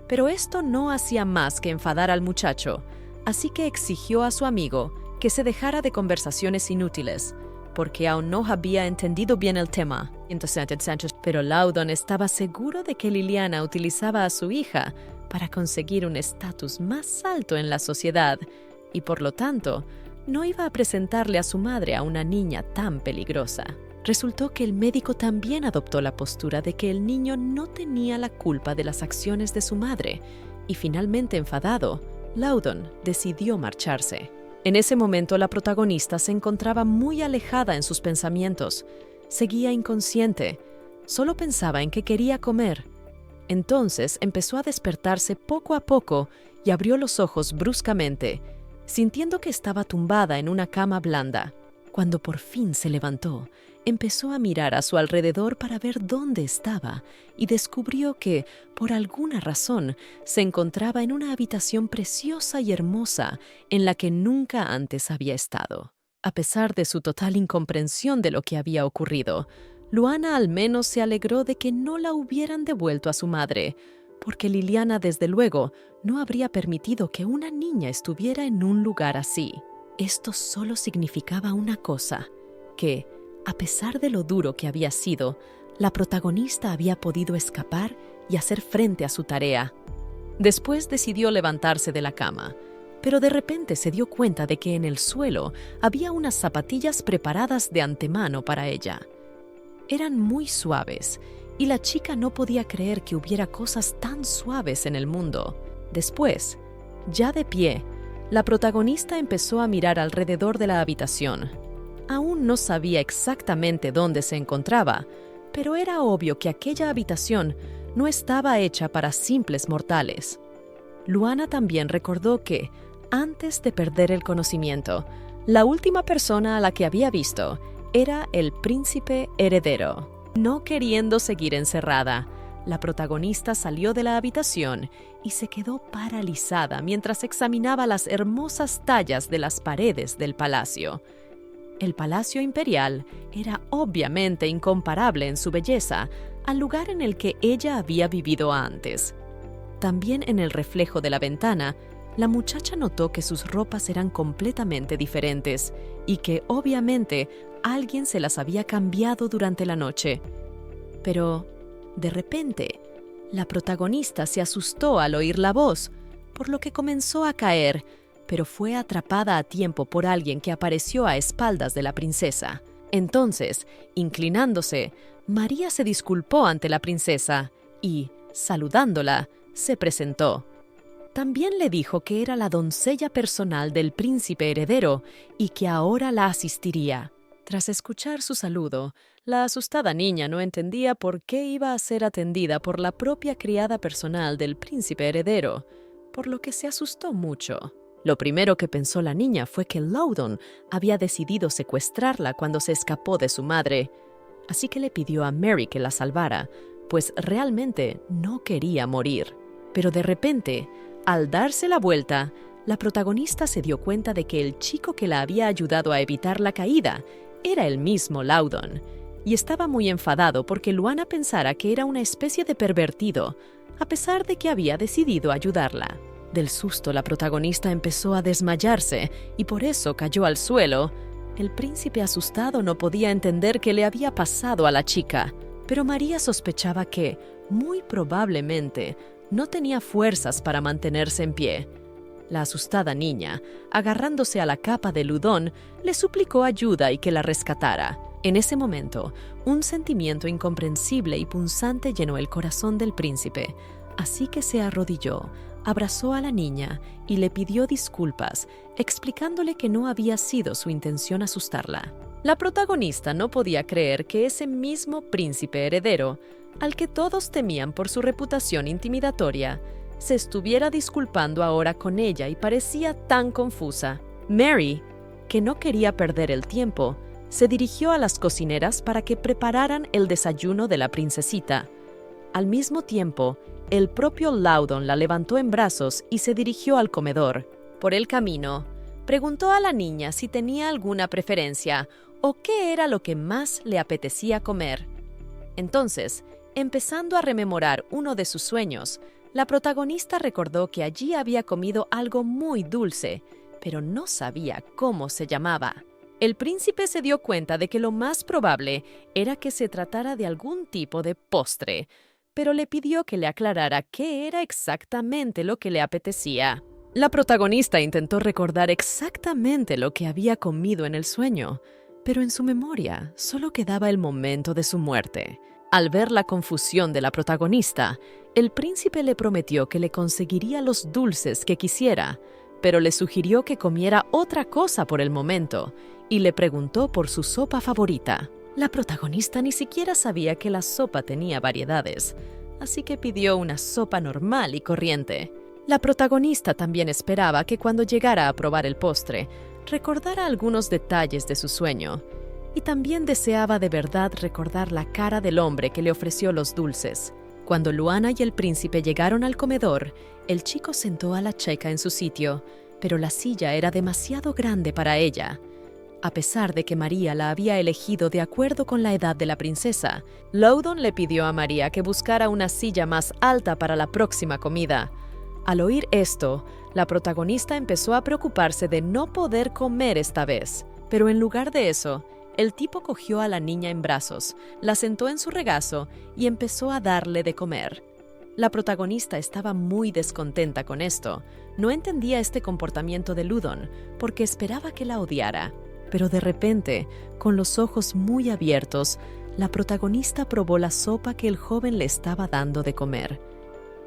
Pero esto no hacía más que enfadar al muchacho, así que exigió a su amigo que se dejara de conversaciones inútiles, porque aún no había entendido bien el tema. Pero Loudon estaba seguro de que Liliana utilizaba a su hija para conseguir un estatus más alto en la sociedad y, por lo tanto, no iba a presentarle a su madre a una niña tan peligrosa. Resultó que el médico también adoptó la postura de que el niño no tenía la culpa de las acciones de su madre y, finalmente enfadado, Loudon decidió marcharse. En ese momento la protagonista se encontraba muy alejada en sus pensamientos. Seguía inconsciente. Solo pensaba en que quería comer. Entonces empezó a despertarse poco a poco y abrió los ojos bruscamente, sintiendo que estaba tumbada en una cama blanda. Cuando por fin se levantó, empezó a mirar a su alrededor para ver dónde estaba y descubrió que, por alguna razón, se encontraba en una habitación preciosa y hermosa en la que nunca antes había estado. A pesar de su total incomprensión de lo que había ocurrido, Luana al menos se alegró de que no la hubieran devuelto a su madre, porque Liliana desde luego no habría permitido que una niña estuviera en un lugar así. Esto solo significaba una cosa, que, a pesar de lo duro que había sido, la protagonista había podido escapar y hacer frente a su tarea. Después decidió levantarse de la cama, pero de repente se dio cuenta de que en el suelo había unas zapatillas preparadas de antemano para ella. Eran muy suaves, y la chica no podía creer que hubiera cosas tan suaves en el mundo. Después, ya de pie, la protagonista empezó a mirar alrededor de la habitación. Aún no sabía exactamente dónde se encontraba, pero era obvio que aquella habitación no estaba hecha para simples mortales. Luana también recordó que, antes de perder el conocimiento, la última persona a la que había visto era el príncipe heredero. No queriendo seguir encerrada, la protagonista salió de la habitación y se quedó paralizada mientras examinaba las hermosas tallas de las paredes del palacio. El Palacio Imperial era obviamente incomparable en su belleza al lugar en el que ella había vivido antes. También en el reflejo de la ventana, la muchacha notó que sus ropas eran completamente diferentes y que, obviamente, alguien se las había cambiado durante la noche. Pero, de repente, la protagonista se asustó al oír la voz, por lo que comenzó a caer, pero fue atrapada a tiempo por alguien que apareció a espaldas de la princesa. Entonces, inclinándose, María se disculpó ante la princesa y, saludándola, se presentó. También le dijo que era la doncella personal del príncipe heredero y que ahora la asistiría. Tras escuchar su saludo, la asustada niña no entendía por qué iba a ser atendida por la propia criada personal del príncipe heredero, por lo que se asustó mucho. Lo primero que pensó la niña fue que Loudon había decidido secuestrarla cuando se escapó de su madre, así que le pidió a Mary que la salvara, pues realmente no quería morir. Pero de repente, al darse la vuelta, la protagonista se dio cuenta de que el chico que la había ayudado a evitar la caída era el mismo Loudon, y estaba muy enfadado porque Luana pensara que era una especie de pervertido, a pesar de que había decidido ayudarla. Del susto, la protagonista empezó a desmayarse y por eso cayó al suelo. El príncipe asustado no podía entender qué le había pasado a la chica, pero María sospechaba que, muy probablemente, no tenía fuerzas para mantenerse en pie. La asustada niña, agarrándose a la capa de Ludón, le suplicó ayuda y que la rescatara. En ese momento, un sentimiento incomprensible y punzante llenó el corazón del príncipe, así que se arrodilló, abrazó a la niña y le pidió disculpas, explicándole que no había sido su intención asustarla. La protagonista no podía creer que ese mismo príncipe heredero, al que todos temían por su reputación intimidatoria, se estuviera disculpando ahora con ella y parecía tan confusa. Mary, que no quería perder el tiempo, Se dirigió a las cocineras para que prepararan el desayuno de la princesita. Al mismo tiempo, el propio Loudon la levantó en brazos y se dirigió al comedor. Por el camino, preguntó a la niña si tenía alguna preferencia o qué era lo que más le apetecía comer. Entonces, empezando a rememorar uno de sus sueños, la protagonista recordó que allí había comido algo muy dulce, pero no sabía cómo se llamaba. El príncipe se dio cuenta de que lo más probable era que se tratara de algún tipo de postre, pero le pidió que le aclarara qué era exactamente lo que le apetecía. La protagonista intentó recordar exactamente lo que había comido en el sueño, pero en su memoria solo quedaba el momento de su muerte. Al ver la confusión de la protagonista, el príncipe le prometió que le conseguiría los dulces que quisiera, pero le sugirió que comiera otra cosa por el momento y le preguntó por su sopa favorita. La protagonista ni siquiera sabía que la sopa tenía variedades, así que pidió una sopa normal y corriente. La protagonista también esperaba que cuando llegara a probar el postre, recordara algunos detalles de su sueño, y también deseaba de verdad recordar la cara del hombre que le ofreció los dulces. Cuando Luana y el príncipe llegaron al comedor, el chico sentó a la chica en su sitio, pero la silla era demasiado grande para ella. A pesar de que María la había elegido de acuerdo con la edad de la princesa, Loudon le pidió a María que buscara una silla más alta para la próxima comida. Al oír esto, la protagonista empezó a preocuparse de no poder comer esta vez, pero en lugar de eso, el tipo cogió a la niña en brazos, la sentó en su regazo y empezó a darle de comer. La protagonista estaba muy descontenta con esto. No entendía este comportamiento de Loudon porque esperaba que la odiara. Pero de repente, con los ojos muy abiertos, la protagonista probó la sopa que el joven le estaba dando de comer.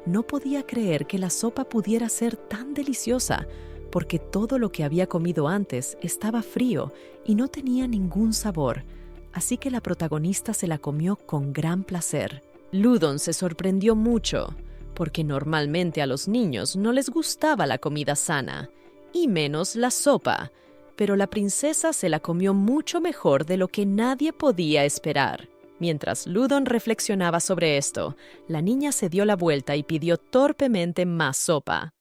No podía creer que la sopa pudiera ser tan deliciosa, porque todo lo que había comido antes estaba frío y no tenía ningún sabor, así que la protagonista se la comió con gran placer. Loudon se sorprendió mucho, porque normalmente a los niños no les gustaba la comida sana, y menos la sopa, pero la princesa se la comió mucho mejor de lo que nadie podía esperar. Mientras Loudon reflexionaba sobre esto, la niña se dio la vuelta y pidió torpemente más sopa.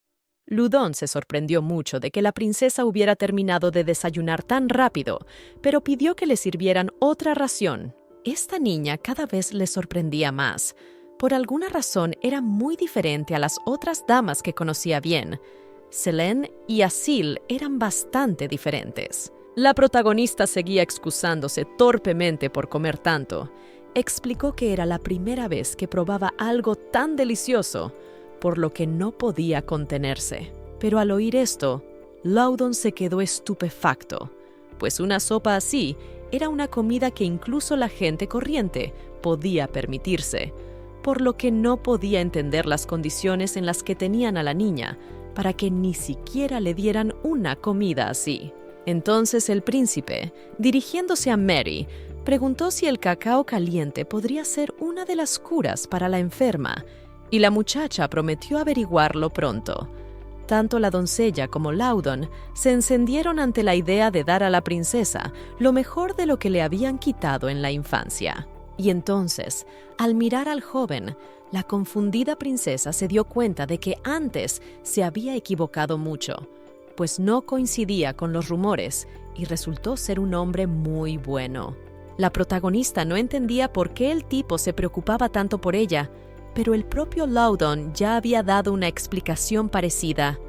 Loudon se sorprendió mucho de que la princesa hubiera terminado de desayunar tan rápido, pero pidió que le sirvieran otra ración. Esta niña cada vez le sorprendía más. Por alguna razón era muy diferente a las otras damas que conocía bien. Selene y Asil eran bastante diferentes. La protagonista seguía excusándose torpemente por comer tanto. Explicó que era la primera vez que probaba algo tan delicioso, por lo que no podía contenerse. Pero al oír esto, Loudon se quedó estupefacto, pues una sopa así era una comida que incluso la gente corriente podía permitirse, por lo que no podía entender las condiciones en las que tenían a la niña para que ni siquiera le dieran una comida así. Entonces el príncipe, dirigiéndose a Mary, preguntó si el cacao caliente podría ser una de las curas para la enferma, y la muchacha prometió averiguarlo pronto. Tanto la doncella como Loudon se encendieron ante la idea de dar a la princesa lo mejor de lo que le habían quitado en la infancia. Y entonces, al mirar al joven, la confundida princesa se dio cuenta de que antes se había equivocado mucho, pues no coincidía con los rumores y resultó ser un hombre muy bueno. La protagonista no entendía por qué el tipo se preocupaba tanto por ella, pero el propio Loudon ya había dado una explicación parecida.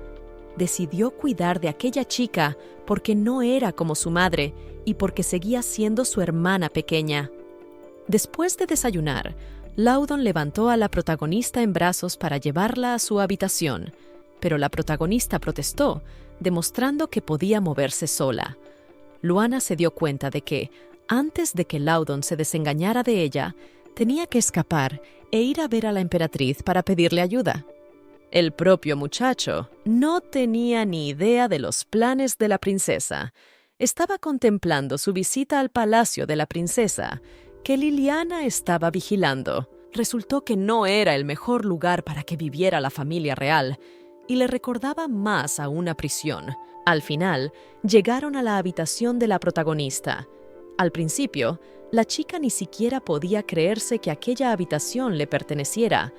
Decidió cuidar de aquella chica porque no era como su madre y porque seguía siendo su hermana pequeña. Después de desayunar, Loudon levantó a la protagonista en brazos para llevarla a su habitación, pero la protagonista protestó, demostrando que podía moverse sola. Luana se dio cuenta de que, antes de que Loudon se desengañara de ella, tenía que escapar e ir a ver a la emperatriz para pedirle ayuda. El propio muchacho no tenía ni idea de los planes de la princesa. Estaba contemplando su visita al palacio de la princesa, que Liliana estaba vigilando. Resultó que no era el mejor lugar para que viviera la familia real, y le recordaba más a una prisión. Al final, llegaron a la habitación de la protagonista. Al principio, la chica ni siquiera podía creerse que aquella habitación le perteneciera,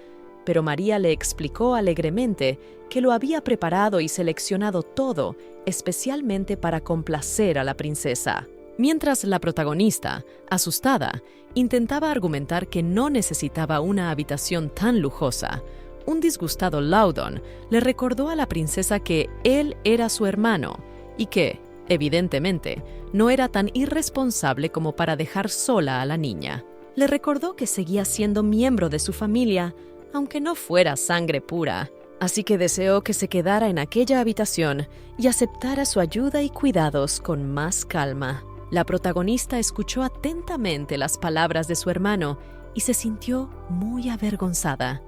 pero María le explicó alegremente que lo había preparado y seleccionado todo, especialmente para complacer a la princesa. Mientras la protagonista, asustada, intentaba argumentar que no necesitaba una habitación tan lujosa, un disgustado Loudon le recordó a la princesa que él era su hermano y que, evidentemente, no era tan irresponsable como para dejar sola a la niña. Le recordó que seguía siendo miembro de su familia, aunque no fuera sangre pura, así que deseó que se quedara en aquella habitación y aceptara su ayuda y cuidados con más calma. La protagonista escuchó atentamente las palabras de su hermano y se sintió muy avergonzada.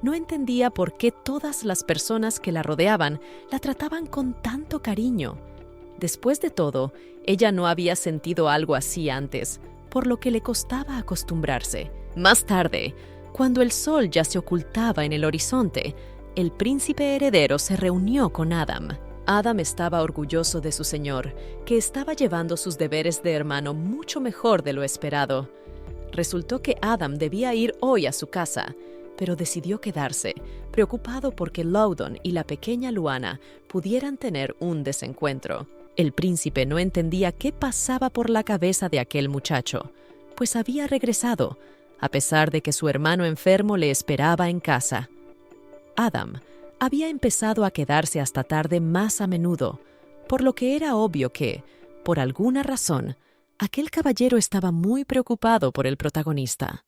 No entendía por qué todas las personas que la rodeaban la trataban con tanto cariño. Después de todo, ella no había sentido algo así antes, por lo que le costaba acostumbrarse. Más tarde, cuando el sol ya se ocultaba en el horizonte, el príncipe heredero se reunió con Adam. Adam estaba orgulloso de su señor, que estaba llevando sus deberes de hermano mucho mejor de lo esperado. Resultó que Adam debía ir hoy a su casa, pero decidió quedarse, preocupado porque Loudon y la pequeña Luana pudieran tener un desencuentro. El príncipe no entendía qué pasaba por la cabeza de aquel muchacho, pues había regresado, a pesar de que su hermano enfermo le esperaba en casa. Adam había empezado a quedarse hasta tarde más a menudo, por lo que era obvio que, por alguna razón, aquel caballero estaba muy preocupado por el protagonista.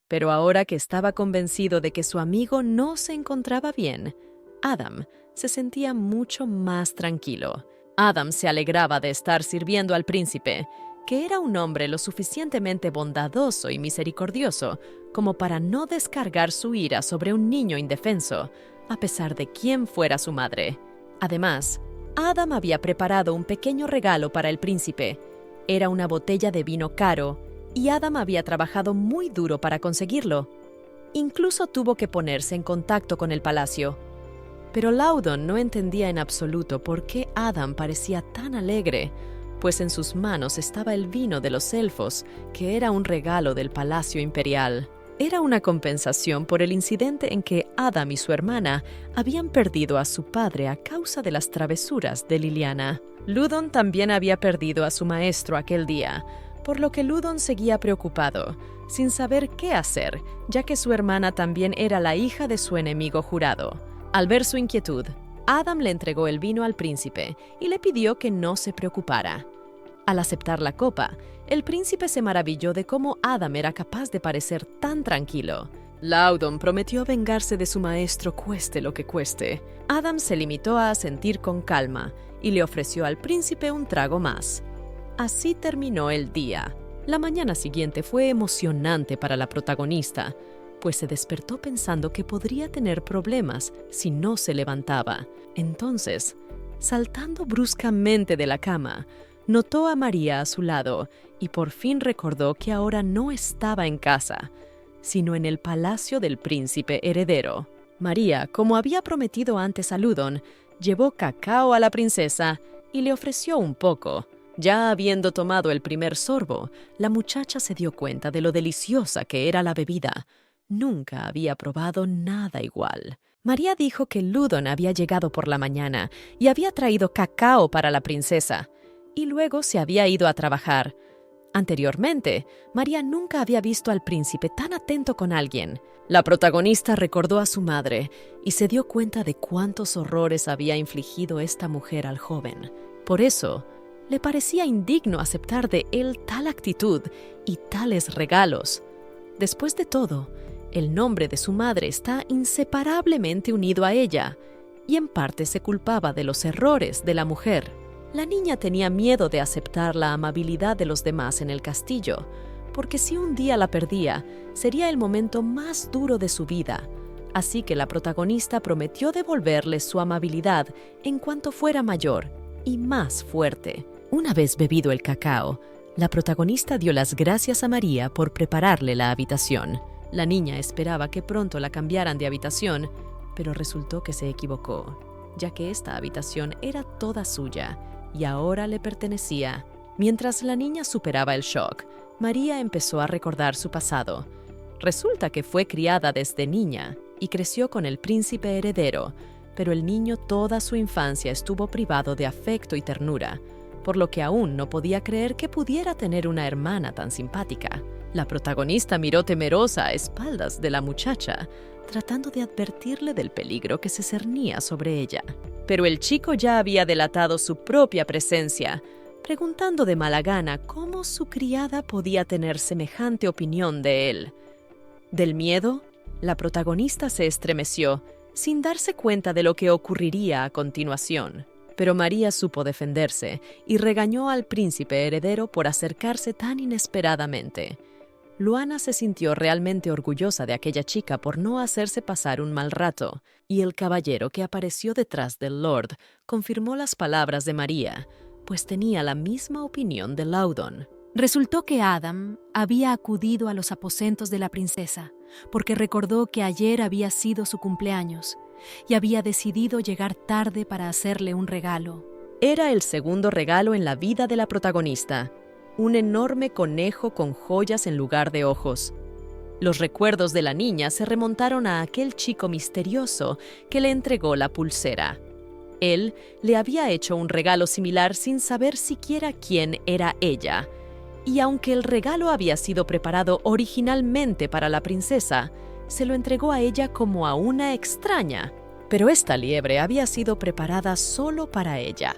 Pero ahora que estaba convencido de que su amigo no se encontraba bien, Adam se sentía mucho más tranquilo. Adam se alegraba de estar sirviendo al príncipe, que era un hombre lo suficientemente bondadoso y misericordioso como para no descargar su ira sobre un niño indefenso, a pesar de quién fuera su madre. Además, Adam había preparado un pequeño regalo para el príncipe. Era una botella de vino caro, y Adam había trabajado muy duro para conseguirlo. Incluso tuvo que ponerse en contacto con el palacio. Pero Loudon no entendía en absoluto por qué Adam parecía tan alegre, pues en sus manos estaba el vino de los elfos, que era un regalo del Palacio Imperial. Era una compensación por el incidente en que Adam y su hermana habían perdido a su padre a causa de las travesuras de Liliana. Loudon también había perdido a su maestro aquel día, por lo que Loudon seguía preocupado, sin saber qué hacer, ya que su hermana también era la hija de su enemigo jurado. Al ver su inquietud, Adam le entregó el vino al príncipe y le pidió que no se preocupara. Al aceptar la copa, el príncipe se maravilló de cómo Adam era capaz de parecer tan tranquilo. Loudon prometió vengarse de su maestro cueste lo que cueste. Adam se limitó a asentir con calma y le ofreció al príncipe un trago más. Así terminó el día. La mañana siguiente fue emocionante para la protagonista, pues se despertó pensando que podría tener problemas si no se levantaba. Entonces, saltando bruscamente de la cama, notó a María a su lado y por fin recordó que ahora no estaba en casa, sino en el palacio del príncipe heredero. María, como había prometido antes a Loudon, llevó cacao a la princesa y le ofreció un poco. Ya habiendo tomado el primer sorbo, la muchacha se dio cuenta de lo deliciosa que era la bebida. Nunca había probado nada igual. María dijo que Loudon había llegado por la mañana y había traído cacao para la princesa, y luego se había ido a trabajar. Anteriormente, María nunca había visto al príncipe tan atento con alguien. La protagonista recordó a su madre y se dio cuenta de cuántos horrores había infligido esta mujer al joven. Por eso, le parecía indigno aceptar de él tal actitud y tales regalos. Después de todo, el nombre de su madre está inseparablemente unido a ella, y en parte se culpaba de los errores de la mujer. La niña tenía miedo de aceptar la amabilidad de los demás en el castillo, porque si un día la perdía, sería el momento más duro de su vida. Así que la protagonista prometió devolverle su amabilidad en cuanto fuera mayor y más fuerte. Una vez bebido el cacao, la protagonista dio las gracias a María por prepararle la habitación. La niña esperaba que pronto la cambiaran de habitación, pero resultó que se equivocó, ya que esta habitación era toda suya y ahora le pertenecía. Mientras la niña superaba el shock, María empezó a recordar su pasado. Resulta que fue criada desde niña y creció con el príncipe heredero, pero el niño toda su infancia estuvo privado de afecto y ternura, por lo que aún no podía creer que pudiera tener una hermana tan simpática. La protagonista miró temerosa a espaldas de la muchacha, tratando de advertirle del peligro que se cernía sobre ella. Pero el chico ya había delatado su propia presencia, preguntando de mala gana cómo su criada podía tener semejante opinión de él. Del miedo, la protagonista se estremeció, sin darse cuenta de lo que ocurriría a continuación. Pero María supo defenderse y regañó al príncipe heredero por acercarse tan inesperadamente. Luana se sintió realmente orgullosa de aquella chica por no hacerse pasar un mal rato, y el caballero que apareció detrás del lord confirmó las palabras de María, pues tenía la misma opinión de Loudon. Resultó que Adam había acudido a los aposentos de la princesa porque recordó que ayer había sido su cumpleaños y había decidido llegar tarde para hacerle un regalo. Era el segundo regalo en la vida de la protagonista, un enorme conejo con joyas en lugar de ojos. Los recuerdos de la niña se remontaron a aquel chico misterioso que le entregó la pulsera. Él le había hecho un regalo similar sin saber siquiera quién era ella. Y aunque el regalo había sido preparado originalmente para la princesa, se lo entregó a ella como a una extraña. Pero esta liebre había sido preparada solo para ella,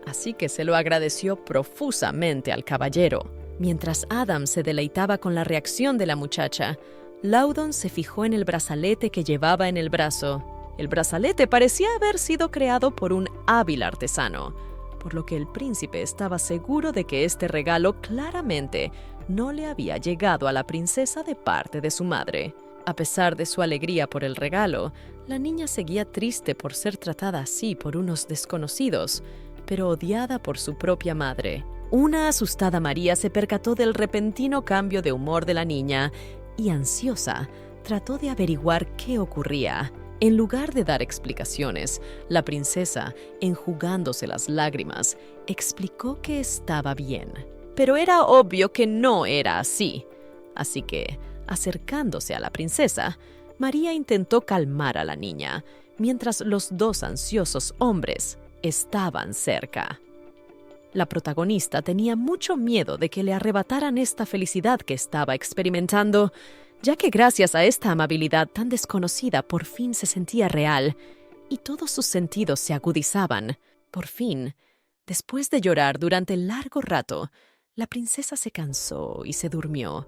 así que se lo agradeció profusamente al caballero. Mientras Adam se deleitaba con la reacción de la muchacha, Loudon se fijó en el brazalete que llevaba en el brazo. El brazalete parecía haber sido creado por un hábil artesano, por lo que el príncipe estaba seguro de que este regalo claramente no le había llegado a la princesa de parte de su madre. A pesar de su alegría por el regalo, la niña seguía triste por ser tratada así por unos desconocidos, pero odiada por su propia madre. Una asustada María se percató del repentino cambio de humor de la niña y, ansiosa, trató de averiguar qué ocurría. En lugar de dar explicaciones, la princesa, enjugándose las lágrimas, explicó que estaba bien. Pero era obvio que no era así. Así que, acercándose a la princesa, María intentó calmar a la niña, mientras los dos ansiosos hombres estaban cerca. La protagonista tenía mucho miedo de que le arrebataran esta felicidad que estaba experimentando, ya que gracias a esta amabilidad tan desconocida por fin se sentía real y todos sus sentidos se agudizaban. Por fin, después de llorar durante largo rato, la princesa se cansó y se durmió.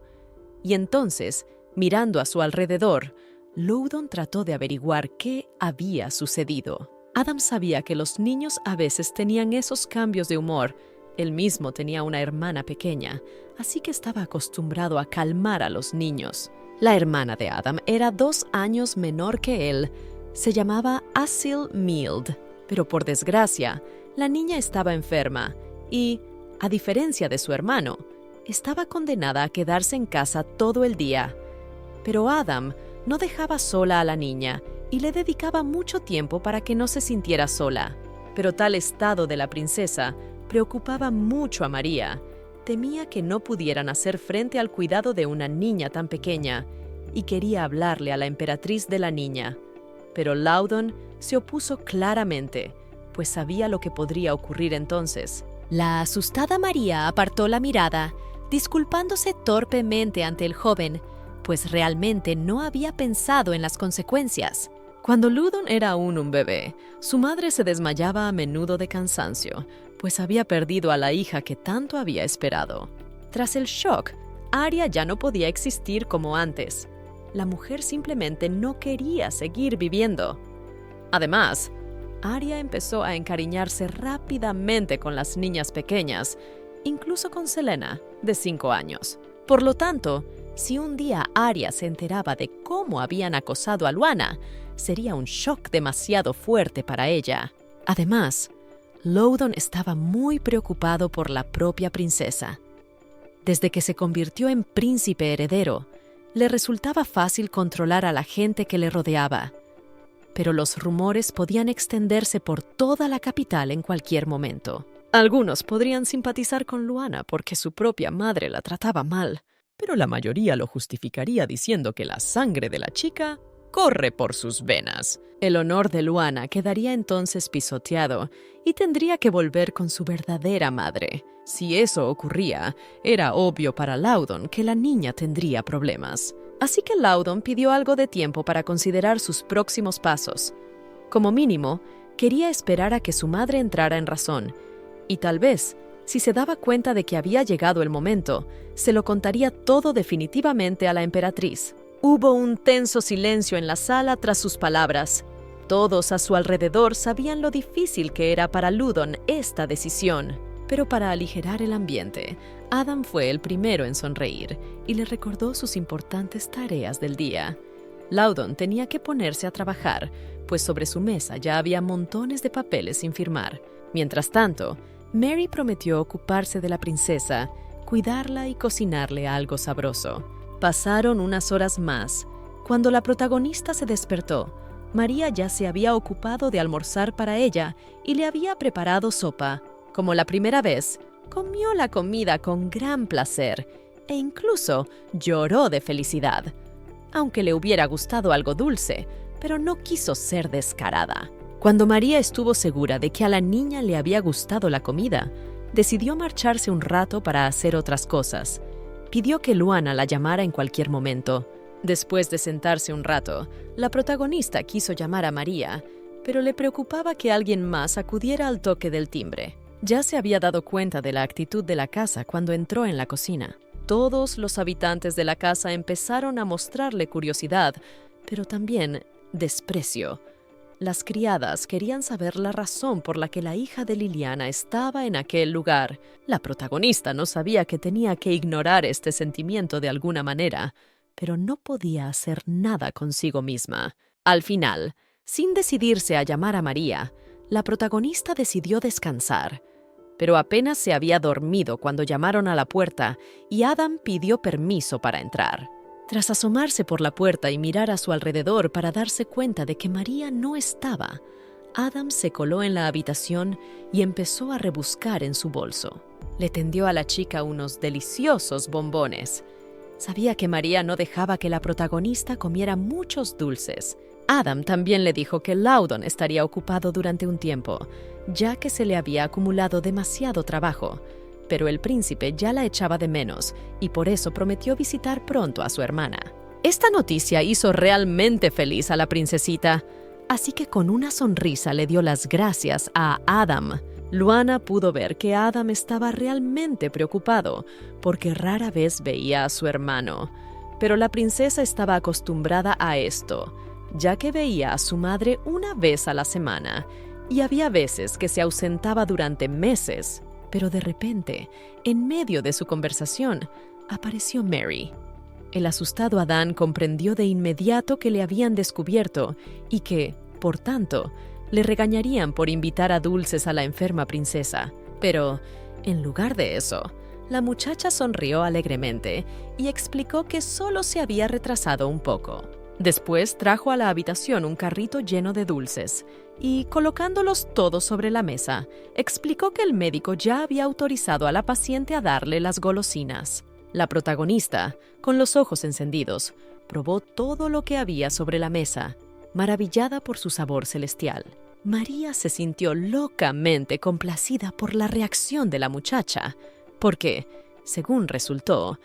Y entonces, mirando a su alrededor, Loudon trató de averiguar qué había sucedido. Adam sabía que los niños a veces tenían esos cambios de humor. Él mismo tenía una hermana pequeña, así que estaba acostumbrado a calmar a los niños. La hermana de Adam era 2 años menor que él. Se llamaba Asil Mild, pero por desgracia, la niña estaba enferma y, a diferencia de su hermano, estaba condenada a quedarse en casa todo el día. Pero Adam no dejaba sola a la niña y le dedicaba mucho tiempo para que no se sintiera sola. Pero tal estado de la princesa preocupaba mucho a María. Temía que no pudieran hacer frente al cuidado de una niña tan pequeña y quería hablarle a la emperatriz de la niña. Pero Loudon se opuso claramente, pues sabía lo que podría ocurrir entonces. La asustada María apartó la mirada, disculpándose torpemente ante el joven, pues realmente no había pensado en las consecuencias. Cuando Loudon era aún un bebé, su madre se desmayaba a menudo de cansancio, pues había perdido a la hija que tanto había esperado. Tras el shock, Arya ya no podía existir como antes. La mujer simplemente no quería seguir viviendo. Además, Arya empezó a encariñarse rápidamente con las niñas pequeñas, incluso con Selena, de 5 años. Por lo tanto, si un día Arya se enteraba de cómo habían acosado a Luana, sería un shock demasiado fuerte para ella. Además, Loudon estaba muy preocupado por la propia princesa. Desde que se convirtió en príncipe heredero, le resultaba fácil controlar a la gente que le rodeaba. Pero los rumores podían extenderse por toda la capital en cualquier momento. Algunos podrían simpatizar con Luana porque su propia madre la trataba mal, pero la mayoría lo justificaría diciendo que la sangre de la chica corre por sus venas. El honor de Luana quedaría entonces pisoteado y tendría que volver con su verdadera madre. Si eso ocurría, era obvio para Loudon que la niña tendría problemas. Así que Loudon pidió algo de tiempo para considerar sus próximos pasos. Como mínimo, quería esperar a que su madre entrara en razón, y tal vez, si se daba cuenta de que había llegado el momento, se lo contaría todo definitivamente a la emperatriz. Hubo un tenso silencio en la sala tras sus palabras. Todos a su alrededor sabían lo difícil que era para Loudon esta decisión. Pero para aligerar el ambiente, Adam fue el primero en sonreír y le recordó sus importantes tareas del día. Loudon tenía que ponerse a trabajar, pues sobre su mesa ya había montones de papeles sin firmar. Mientras tanto, Mary prometió ocuparse de la princesa, cuidarla y cocinarle algo sabroso. Pasaron unas horas más. Cuando la protagonista se despertó, María ya se había ocupado de almorzar para ella y le había preparado sopa. Como la primera vez, comió la comida con gran placer e incluso lloró de felicidad. Aunque le hubiera gustado algo dulce, pero no quiso ser descarada. Cuando María estuvo segura de que a la niña le había gustado la comida, decidió marcharse un rato para hacer otras cosas. Pidió que Luana la llamara en cualquier momento. Después de sentarse un rato, la protagonista quiso llamar a María, pero le preocupaba que alguien más acudiera al toque del timbre. Ya se había dado cuenta de la actitud de la casa cuando entró en la cocina. Todos los habitantes de la casa empezaron a mostrarle curiosidad, pero también desprecio. Las criadas querían saber la razón por la que la hija de Liliana estaba en aquel lugar. La protagonista no sabía que tenía que ignorar este sentimiento de alguna manera, pero no podía hacer nada consigo misma. Al final, sin decidirse a llamar a María, la protagonista decidió descansar. Pero apenas se había dormido cuando llamaron a la puerta y Adam pidió permiso para entrar. Tras asomarse por la puerta y mirar a su alrededor para darse cuenta de que María no estaba, Adam se coló en la habitación y empezó a rebuscar en su bolso. Le tendió a la chica unos deliciosos bombones. Sabía que María no dejaba que la protagonista comiera muchos dulces. Adam también le dijo que Loudon estaría ocupado durante un tiempo, ya que se le había acumulado demasiado trabajo. Pero el príncipe ya la echaba de menos y por eso prometió visitar pronto a su hermana. Esta noticia hizo realmente feliz a la princesita, así que con una sonrisa le dio las gracias a Adam. Luana pudo ver que Adam estaba realmente preocupado, porque rara vez veía a su hermano. Pero la princesa estaba acostumbrada a esto, ya que veía a su madre una vez a la semana, y había veces que se ausentaba durante meses. Pero de repente, en medio de su conversación, apareció Mary. El asustado Adán comprendió de inmediato que le habían descubierto y que, por tanto, le regañarían por invitar a dulces a la enferma princesa. Pero, en lugar de eso, la muchacha sonrió alegremente y explicó que solo se había retrasado un poco. Después trajo a la habitación un carrito lleno de dulces y, colocándolos todos sobre la mesa, explicó que el médico ya había autorizado a la paciente a darle las golosinas. La protagonista, con los ojos encendidos, probó todo lo que había sobre la mesa, maravillada por su sabor celestial. María se sintió locamente complacida por la reacción de la muchacha, porque, según resultó,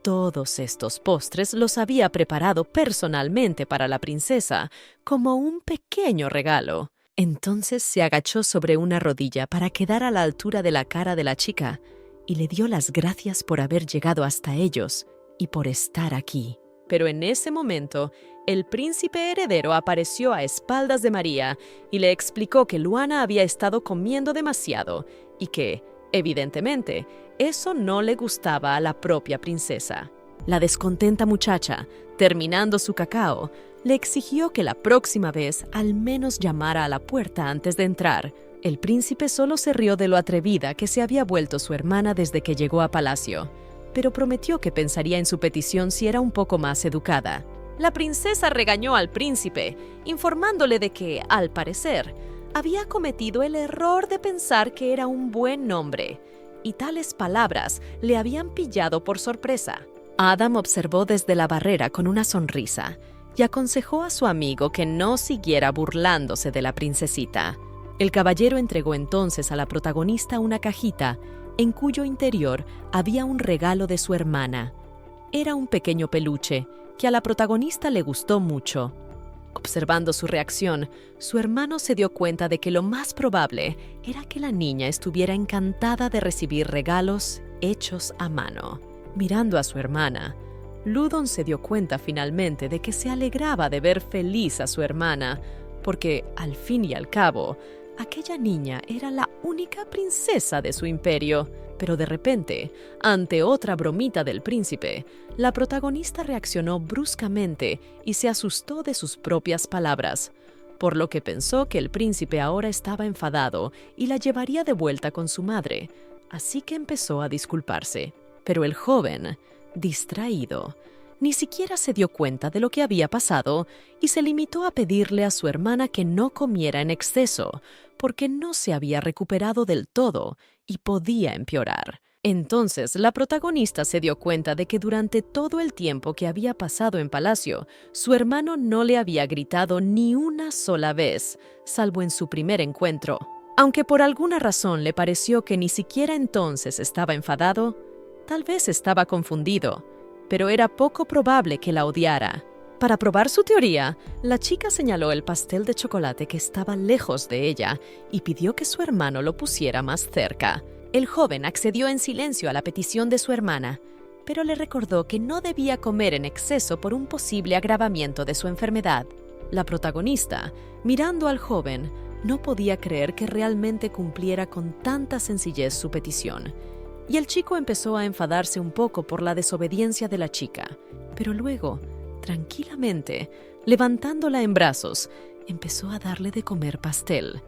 todos estos postres los había preparado personalmente para la princesa como un pequeño regalo. Entonces se agachó sobre una rodilla para quedar a la altura de la cara de la chica y le dio las gracias por haber llegado hasta ellos y por estar aquí. Pero en ese momento, el príncipe heredero apareció a espaldas de María y le explicó que Luana había estado comiendo demasiado y que, evidentemente, eso no le gustaba a la propia princesa. La descontenta muchacha, terminando su cacao, le exigió que la próxima vez al menos llamara a la puerta antes de entrar. El príncipe solo se rió de lo atrevida que se había vuelto su hermana desde que llegó a palacio, pero prometió que pensaría en su petición si era un poco más educada. La princesa regañó al príncipe, informándole de que, al parecer, había cometido el error de pensar que era un buen nombre, y tales palabras le habían pillado por sorpresa. Adam observó desde la barrera con una sonrisa y aconsejó a su amigo que no siguiera burlándose de la princesita. El caballero entregó entonces a la protagonista una cajita en cuyo interior había un regalo de su hermana. Era un pequeño peluche que a la protagonista le gustó mucho. Observando su reacción, su hermano se dio cuenta de que lo más probable era que la niña estuviera encantada de recibir regalos hechos a mano. Mirando a su hermana, Loudon se dio cuenta finalmente de que se alegraba de ver feliz a su hermana, porque, al fin y al cabo, aquella niña era la única princesa de su imperio. Pero de repente, ante otra bromita del príncipe, la protagonista reaccionó bruscamente y se asustó de sus propias palabras, por lo que pensó que el príncipe ahora estaba enfadado y la llevaría de vuelta con su madre, así que empezó a disculparse. Pero el joven, distraído, ni siquiera se dio cuenta de lo que había pasado y se limitó a pedirle a su hermana que no comiera en exceso, porque no se había recuperado del todo y podía empeorar. Entonces, la protagonista se dio cuenta de que durante todo el tiempo que había pasado en palacio, su hermano no le había gritado ni una sola vez, salvo en su primer encuentro. Aunque por alguna razón le pareció que ni siquiera entonces estaba enfadado, tal vez estaba confundido, pero era poco probable que la odiara. Para probar su teoría, la chica señaló el pastel de chocolate que estaba lejos de ella y pidió que su hermano lo pusiera más cerca. El joven accedió en silencio a la petición de su hermana, pero le recordó que no debía comer en exceso por un posible agravamiento de su enfermedad. La protagonista, mirando al joven, no podía creer que realmente cumpliera con tanta sencillez su petición. Y el chico empezó a enfadarse un poco por la desobediencia de la chica, pero luego, tranquilamente, levantándola en brazos, empezó a darle de comer pastel.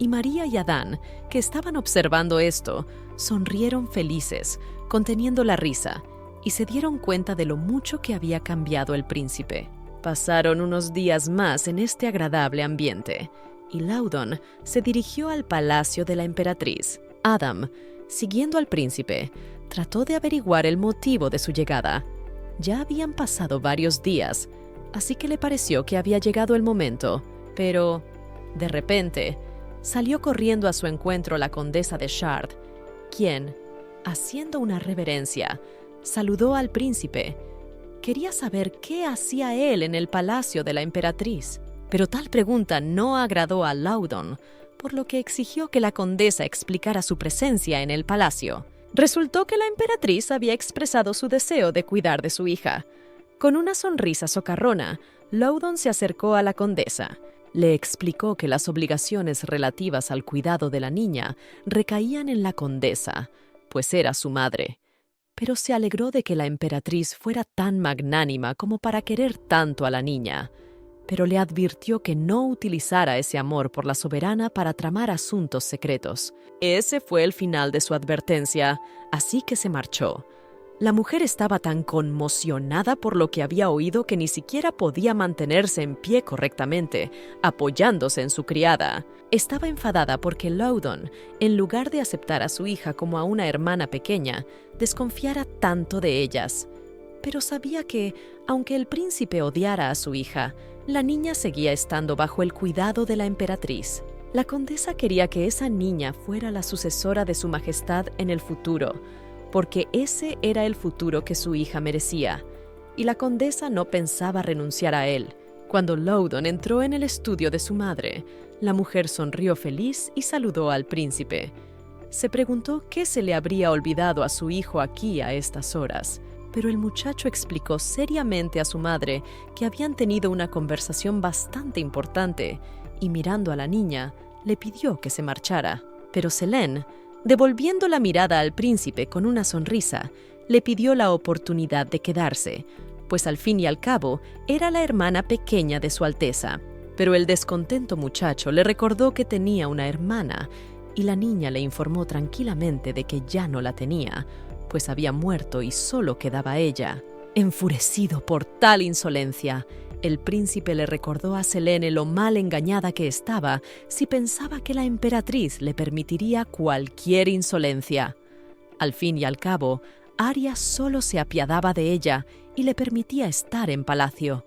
Y María y Adán, que estaban observando esto, sonrieron felices, conteniendo la risa, y se dieron cuenta de lo mucho que había cambiado el príncipe. Pasaron unos días más en este agradable ambiente, y Loudon se dirigió al palacio de la emperatriz. Adam, siguiendo al príncipe, trató de averiguar el motivo de su llegada. Ya habían pasado varios días, así que le pareció que había llegado el momento, pero, de repente, salió corriendo a su encuentro la condesa de Shard, quien, haciendo una reverencia, saludó al príncipe. Quería saber qué hacía él en el palacio de la emperatriz, pero tal pregunta no agradó a Loudon, por lo que exigió que la condesa explicara su presencia en el palacio. Resultó que la emperatriz había expresado su deseo de cuidar de su hija. Con una sonrisa socarrona, Loudon se acercó a la condesa. Le explicó que las obligaciones relativas al cuidado de la niña recaían en la condesa, pues era su madre. Pero se alegró de que la emperatriz fuera tan magnánima como para querer tanto a la niña, pero le advirtió que no utilizara ese amor por la soberana para tramar asuntos secretos. Ese fue el final de su advertencia, así que se marchó. La mujer estaba tan conmocionada por lo que había oído que ni siquiera podía mantenerse en pie correctamente, apoyándose en su criada. Estaba enfadada porque Loudon, en lugar de aceptar a su hija como a una hermana pequeña, desconfiara tanto de ellas. Pero sabía que, aunque el príncipe odiara a su hija, la niña seguía estando bajo el cuidado de la emperatriz. La condesa quería que esa niña fuera la sucesora de su majestad en el futuro, porque ese era el futuro que su hija merecía, y la condesa no pensaba renunciar a él. Cuando Loudon entró en el estudio de su madre, la mujer sonrió feliz y saludó al príncipe. Se preguntó qué se le habría olvidado a su hijo aquí a estas horas, pero el muchacho explicó seriamente a su madre que habían tenido una conversación bastante importante, y mirando a la niña, le pidió que se marchara. Pero Selene, devolviendo la mirada al príncipe con una sonrisa, le pidió la oportunidad de quedarse, pues al fin y al cabo era la hermana pequeña de su Alteza. Pero el descontento muchacho le recordó que tenía una hermana, y la niña le informó tranquilamente de que ya no la tenía, pues había muerto y solo quedaba ella. Enfurecido por tal insolencia, El príncipe le recordó a Selene lo mal engañada que estaba si pensaba que la emperatriz le permitiría cualquier insolencia. Al fin y al cabo, Arya solo se apiadaba de ella y le permitía estar en palacio.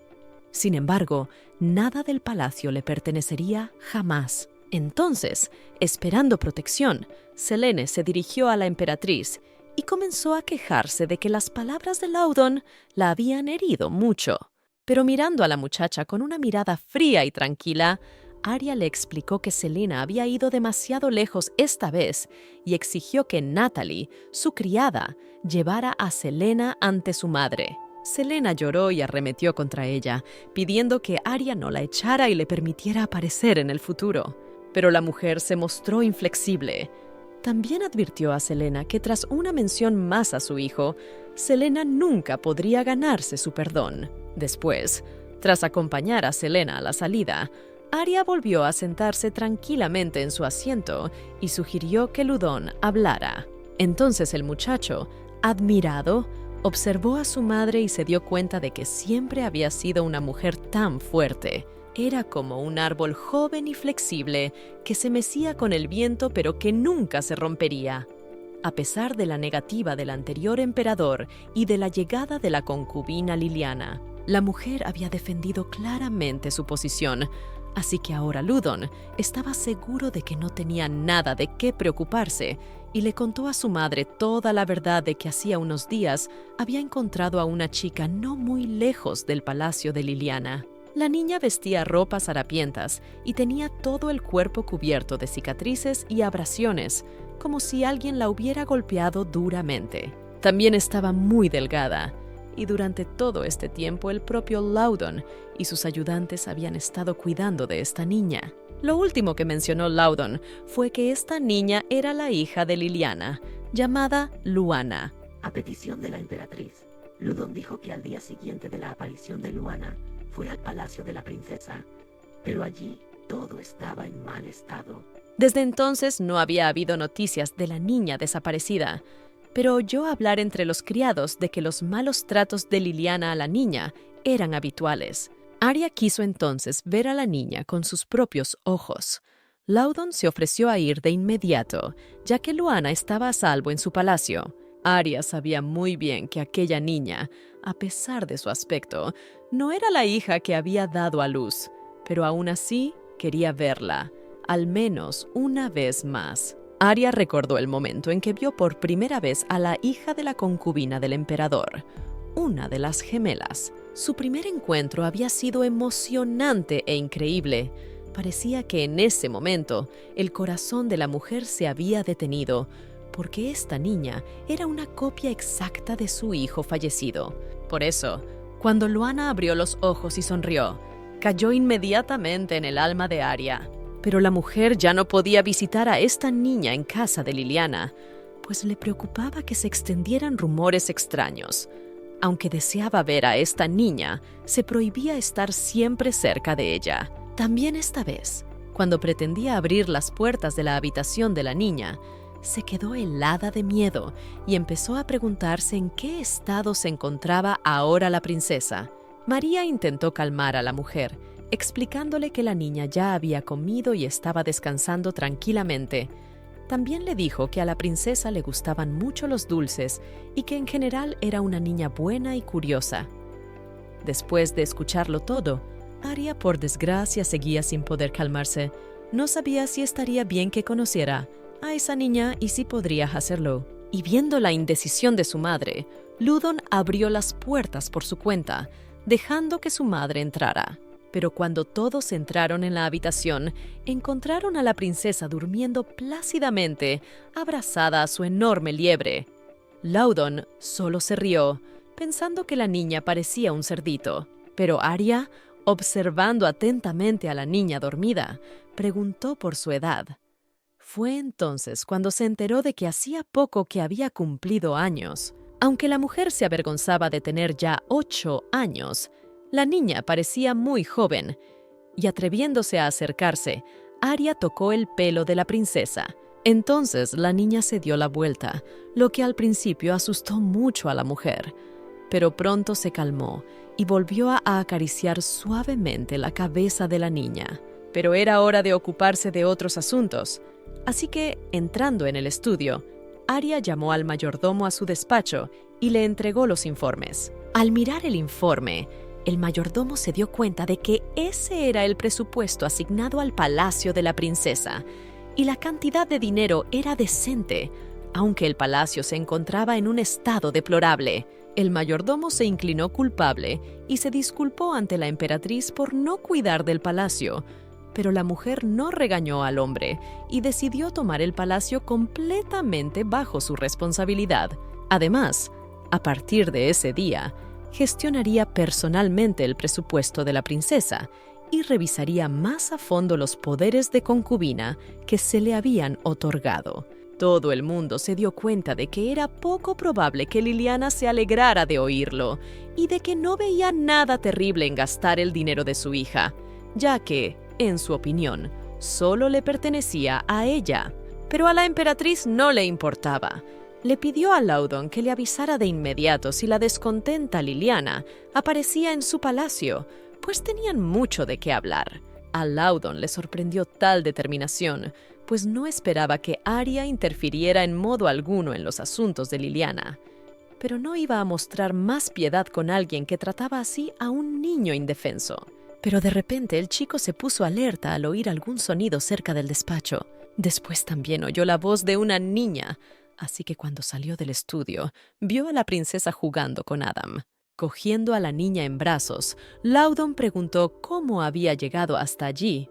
Sin embargo, nada del palacio le pertenecería jamás. Entonces, esperando protección, Selene se dirigió a la emperatriz y comenzó a quejarse de que las palabras de Laudon la habían herido mucho. Pero mirando a la muchacha con una mirada fría y tranquila, Arya le explicó que Selene había ido demasiado lejos esta vez y exigió que Natalie, su criada, llevara a Selene ante su madre. Selene lloró y arremetió contra ella, pidiendo que Arya no la echara y le permitiera aparecer en el futuro. Pero la mujer se mostró inflexible. También advirtió a Selene que tras una mención más a su hijo, Selene nunca podría ganarse su perdón. Después, tras acompañar a Selene a la salida, Arya volvió a sentarse tranquilamente en su asiento y sugirió que Ludon hablara. Entonces el muchacho, admirado, observó a su madre y se dio cuenta de que siempre había sido una mujer tan fuerte. Era como un árbol joven y flexible que se mecía con el viento pero que nunca se rompería. A pesar de la negativa del anterior emperador y de la llegada de la concubina Liliana, la mujer había defendido claramente su posición, así que ahora Ludon estaba seguro de que no tenía nada de qué preocuparse y le contó a su madre toda la verdad de que hacía unos días había encontrado a una chica no muy lejos del palacio de Liliana. La niña vestía ropas harapientas y tenía todo el cuerpo cubierto de cicatrices y abrasiones, como si alguien la hubiera golpeado duramente. También estaba muy delgada, y durante todo este tiempo el propio Laudon y sus ayudantes habían estado cuidando de esta niña. Lo último que mencionó Laudon fue que esta niña era la hija de Liliana, llamada Luana. A petición de la emperatriz, Ludon dijo que al día siguiente de la aparición de Luana fue al palacio de la princesa, pero allí todo estaba en mal estado. Desde entonces no había habido noticias de la niña desaparecida, pero oyó hablar entre los criados de que los malos tratos de Liliana a la niña eran habituales. Arya quiso entonces ver a la niña con sus propios ojos. Laudon se ofreció a ir de inmediato, ya que Luana estaba a salvo en su palacio. Arya sabía muy bien que aquella niña, a pesar de su aspecto, no era la hija que había dado a luz, pero aún así quería verla, al menos una vez más. Arya recordó el momento en que vio por primera vez a la hija de la concubina del emperador, una de las gemelas. Su primer encuentro había sido emocionante e increíble. Parecía que en ese momento el corazón de la mujer se había detenido, porque esta niña era una copia exacta de su hijo fallecido. Por eso, cuando Luana abrió los ojos y sonrió, cayó inmediatamente en el alma de Arya. Pero la mujer ya no podía visitar a esta niña en casa de Liliana, pues le preocupaba que se extendieran rumores extraños. Aunque deseaba ver a esta niña, se prohibía estar siempre cerca de ella. También esta vez, cuando pretendía abrir las puertas de la habitación de la niña, se quedó helada de miedo y empezó a preguntarse en qué estado se encontraba ahora la princesa. María intentó calmar a la mujer, explicándole que la niña ya había comido y estaba descansando tranquilamente. También le dijo que a la princesa le gustaban mucho los dulces y que en general era una niña buena y curiosa. Después de escucharlo todo, Arya, por desgracia, seguía sin poder calmarse. No sabía si estaría bien que conociera a esa niña y si podría hacerlo. Y viendo la indecisión de su madre, Ludon abrió las puertas por su cuenta, dejando que su madre entrara. Pero cuando todos entraron en la habitación, encontraron a la princesa durmiendo plácidamente, abrazada a su enorme liebre. Laudon solo se rió, pensando que la niña parecía un cerdito. Pero Arya, observando atentamente a la niña dormida, preguntó por su edad. Fue entonces cuando se enteró de que hacía poco que había cumplido años. Aunque la mujer se avergonzaba de tener ya 8 años, la niña parecía muy joven, y atreviéndose a acercarse, Arya tocó el pelo de la princesa. Entonces la niña se dio la vuelta, lo que al principio asustó mucho a la mujer. pero pronto se calmó y volvió a acariciar suavemente la cabeza de la niña. Pero era hora de ocuparse de otros asuntos, así que, entrando en el estudio, Arya llamó al mayordomo a su despacho y le entregó los informes. Al mirar el informe, el mayordomo se dio cuenta de que ese era el presupuesto asignado al palacio de la princesa, y la cantidad de dinero era decente, aunque el palacio se encontraba en un estado deplorable. El mayordomo se inclinó culpable y se disculpó ante la emperatriz por no cuidar del palacio, pero la mujer no regañó al hombre y decidió tomar el palacio completamente bajo su responsabilidad. Además, a partir de ese día, gestionaría personalmente el presupuesto de la princesa y revisaría más a fondo los poderes de concubina que se le habían otorgado. Todo el mundo se dio cuenta de que era poco probable que Liliana se alegrara de oírlo y de que no veía nada terrible en gastar el dinero de su hija, ya que, en su opinión, solo le pertenecía a ella. Pero a la emperatriz no le importaba. Le pidió a Loudon que le avisara de inmediato si la descontenta Liliana aparecía en su palacio, pues tenían mucho de qué hablar. A Loudon le sorprendió tal determinación, pues no esperaba que Arya interfiriera en modo alguno en los asuntos de Liliana. Pero no iba a mostrar más piedad con alguien que trataba así a un niño indefenso. Pero de repente el chico se puso alerta al oír algún sonido cerca del despacho. Después también oyó la voz de una niña, así que cuando salió del estudio, vio a la princesa jugando con Adam. Cogiendo a la niña en brazos, Loudon preguntó cómo había llegado hasta allí,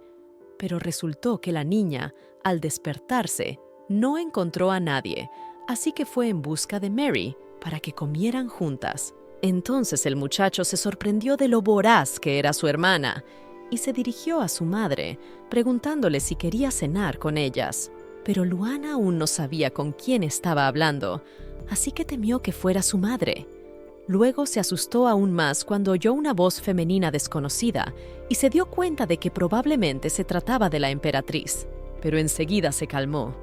pero resultó que la niña, al despertarse, no encontró a nadie, así que fue en busca de Mary para que comieran juntas. Entonces el muchacho se sorprendió de lo voraz que era su hermana y se dirigió a su madre, preguntándole si quería cenar con ellas. Pero Luana aún no sabía con quién estaba hablando, así que temió que fuera su madre. Luego se asustó aún más cuando oyó una voz femenina desconocida y se dio cuenta de que probablemente se trataba de la emperatriz. Pero enseguida se calmó,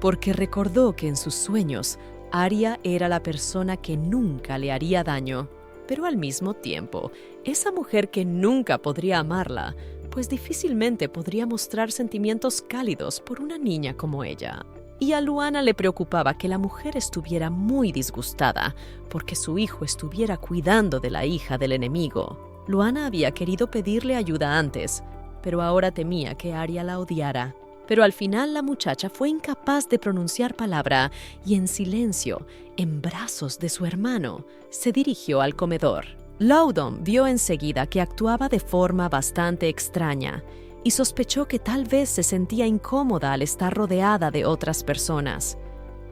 porque recordó que en sus sueños Arya era la persona que nunca le haría daño. Pero al mismo tiempo, esa mujer que nunca podría amarla, pues difícilmente podría mostrar sentimientos cálidos por una niña como ella. Y a Luana le preocupaba que la mujer estuviera muy disgustada porque su hijo estuviera cuidando de la hija del enemigo. Luana había querido pedirle ayuda antes, pero ahora temía que Arya la odiara. Pero al final la muchacha fue incapaz de pronunciar palabra y en silencio, en brazos de su hermano, se dirigió al comedor. Loudon vio enseguida que actuaba de forma bastante extraña y sospechó que tal vez se sentía incómoda al estar rodeada de otras personas.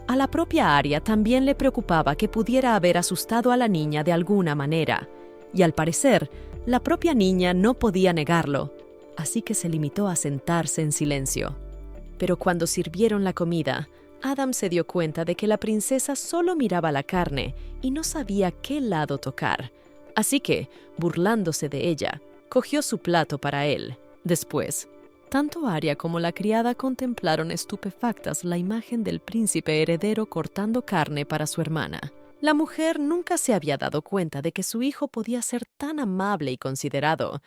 A la propia Arya también le preocupaba que pudiera haber asustado a la niña de alguna manera, y al parecer, la propia niña no podía negarlo, así que se limitó a sentarse en silencio. Pero cuando sirvieron la comida, Adam se dio cuenta de que la princesa solo miraba la carne y no sabía qué lado tocar, así que, burlándose de ella, cogió su plato para él. Después, tanto Arya como la criada contemplaron estupefactas la imagen del príncipe heredero cortando carne para su hermana. La mujer nunca se había dado cuenta de que su hijo podía ser tan amable y considerado,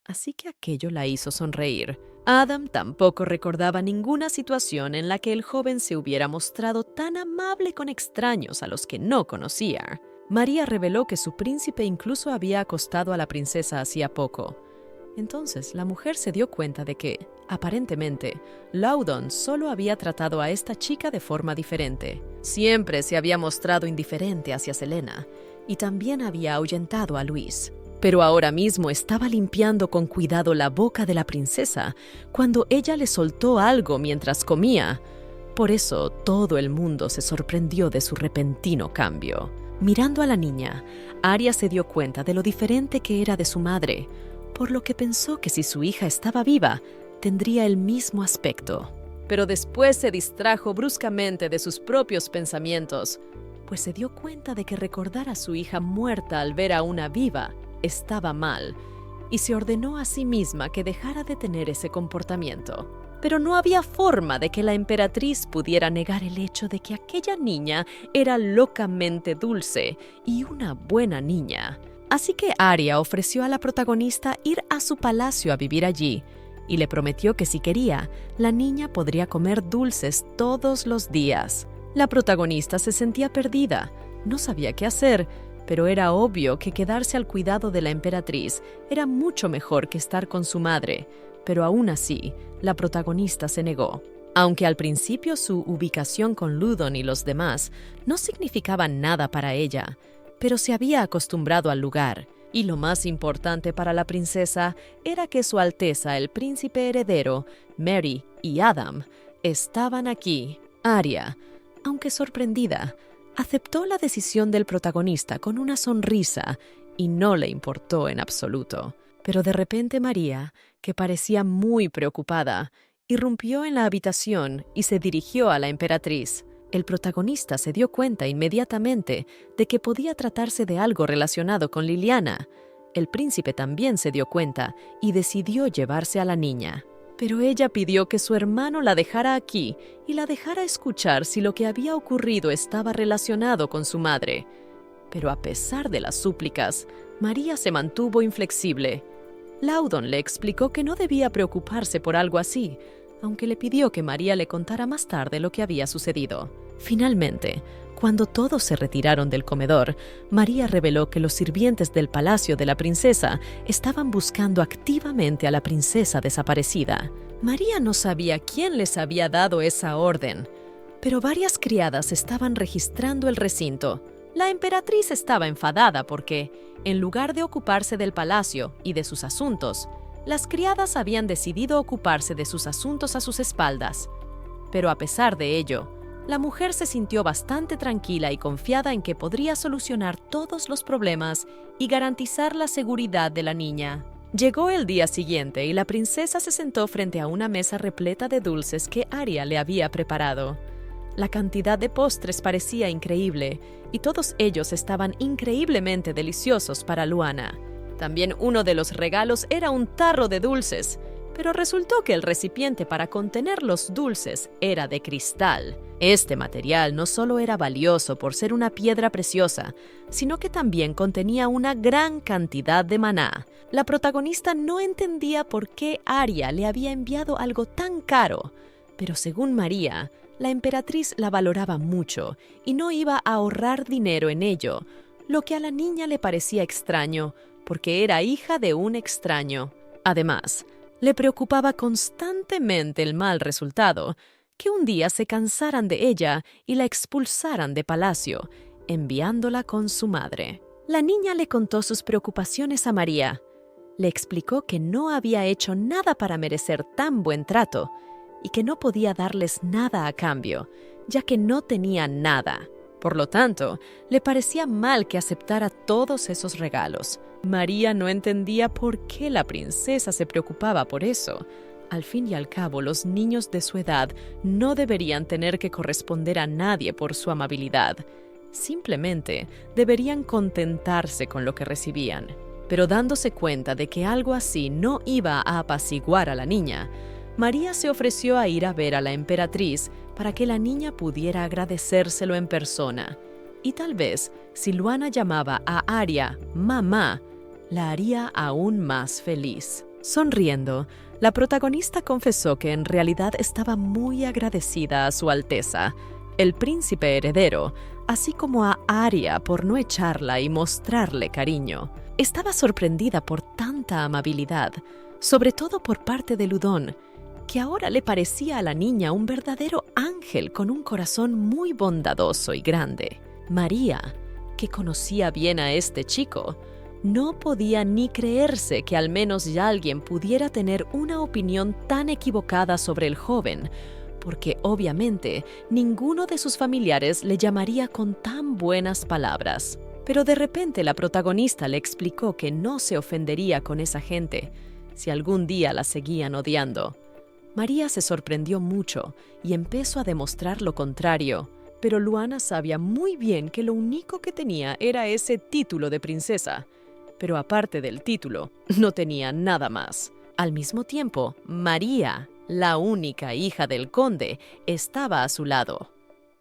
así que aquello la hizo sonreír. Adam tampoco recordaba ninguna situación en la que el joven se hubiera mostrado tan amable con extraños a los que no conocía. María reveló que su príncipe incluso había acostado a la princesa hacía poco. Entonces la mujer se dio cuenta de que, aparentemente, Loudon solo había tratado a esta chica de forma diferente. Siempre se había mostrado indiferente hacia Selena y también había ahuyentado a Luis. Pero ahora mismo estaba limpiando con cuidado la boca de la princesa cuando ella le soltó algo mientras comía. Por eso todo el mundo se sorprendió de su repentino cambio. Mirando a la niña, Arya se dio cuenta de lo diferente que era de su madre, por lo que pensó que si su hija estaba viva, tendría el mismo aspecto. Pero después se distrajo bruscamente de sus propios pensamientos, pues se dio cuenta de que recordar a su hija muerta al ver a una viva estaba mal, y se ordenó a sí misma que dejara de tener ese comportamiento. pero no había forma de que la emperatriz pudiera negar el hecho de que aquella niña era locamente dulce y una buena niña. Así que Arya ofreció a la protagonista ir a su palacio a vivir allí, y le prometió que si quería, la niña podría comer dulces todos los días. La protagonista se sentía perdida, no sabía qué hacer, pero era obvio que quedarse al cuidado de la emperatriz era mucho mejor que estar con su madre, pero aún así, la protagonista se negó. Aunque al principio su ubicación con Ludon y los demás no significaba nada para ella, pero se había acostumbrado al lugar, y lo más importante para la princesa era que Su Alteza el Príncipe Heredero, Mary y Adam estaban aquí. Arya, aunque sorprendida, aceptó la decisión del protagonista con una sonrisa y no le importó en absoluto. Pero de repente María, que parecía muy preocupada, irrumpió en la habitación y se dirigió a la emperatriz. El protagonista se dio cuenta inmediatamente de que podía tratarse de algo relacionado con Liliana. El príncipe también se dio cuenta y decidió llevarse a la niña. Pero ella pidió que su hermano la dejara aquí y la dejara escuchar si lo que había ocurrido estaba relacionado con su madre. Pero a pesar de las súplicas, María se mantuvo inflexible. Loudon le explicó que no debía preocuparse por algo así, aunque le pidió que María le contara más tarde lo que había sucedido. Finalmente, cuando todos se retiraron del comedor, María reveló que los sirvientes del palacio de la princesa estaban buscando activamente a la princesa desaparecida. María no sabía quién les había dado esa orden, pero varias criadas estaban registrando el recinto. La emperatriz estaba enfadada porque, en lugar de ocuparse del palacio y de sus asuntos, las criadas habían decidido ocuparse de sus asuntos a sus espaldas. Pero a pesar de ello, la mujer se sintió bastante tranquila y confiada en que podría solucionar todos los problemas y garantizar la seguridad de la niña. Llegó el día siguiente y la princesa se sentó frente a una mesa repleta de dulces que Arya le había preparado. La cantidad de postres parecía increíble y todos ellos estaban increíblemente deliciosos para Luana. También uno de los regalos era un tarro de dulces, pero resultó que el recipiente para contener los dulces era de cristal. Este material no solo era valioso por ser una piedra preciosa, sino que también contenía una gran cantidad de maná. La protagonista no entendía por qué Arya le había enviado algo tan caro, pero según María, la emperatriz la valoraba mucho y no iba a ahorrar dinero en ello, lo que a la niña le parecía extraño, porque era hija de un extraño. Además, le preocupaba constantemente el mal resultado, que un día se cansaran de ella y la expulsaran de palacio, enviándola con su madre. La niña le contó sus preocupaciones a María. Le explicó que no había hecho nada para merecer tan buen trato y que no podía darles nada a cambio, ya que no tenía nada. Por lo tanto, le parecía mal que aceptara todos esos regalos. María no entendía por qué la princesa se preocupaba por eso. Al fin y al cabo, los niños de su edad no deberían tener que corresponder a nadie por su amabilidad. Simplemente deberían contentarse con lo que recibían. Pero dándose cuenta de que algo así no iba a apaciguar a la niña, María se ofreció a ir a ver a la emperatriz para que la niña pudiera agradecérselo en persona. Y tal vez, si Luana llamaba a Arya mamá, la haría aún más feliz. Sonriendo, la protagonista confesó que en realidad estaba muy agradecida a Su Alteza, el príncipe heredero, así como a Arya por no echarla y mostrarle cariño. Estaba sorprendida por tanta amabilidad, sobre todo por parte de Ludon, que ahora le parecía a la niña un verdadero ángel con un corazón muy bondadoso y grande. María, que conocía bien a este chico, no podía ni creerse que al menos ya alguien pudiera tener una opinión tan equivocada sobre el joven, porque obviamente ninguno de sus familiares le llamaría con tan buenas palabras. Pero de repente la protagonista le explicó que no se ofendería con esa gente si algún día la seguían odiando. María se sorprendió mucho y empezó a demostrar lo contrario, pero Luana sabía muy bien que lo único que tenía era ese título de princesa. Pero aparte del título, no tenía nada más. Al mismo tiempo, María, la única hija del conde, estaba a su lado.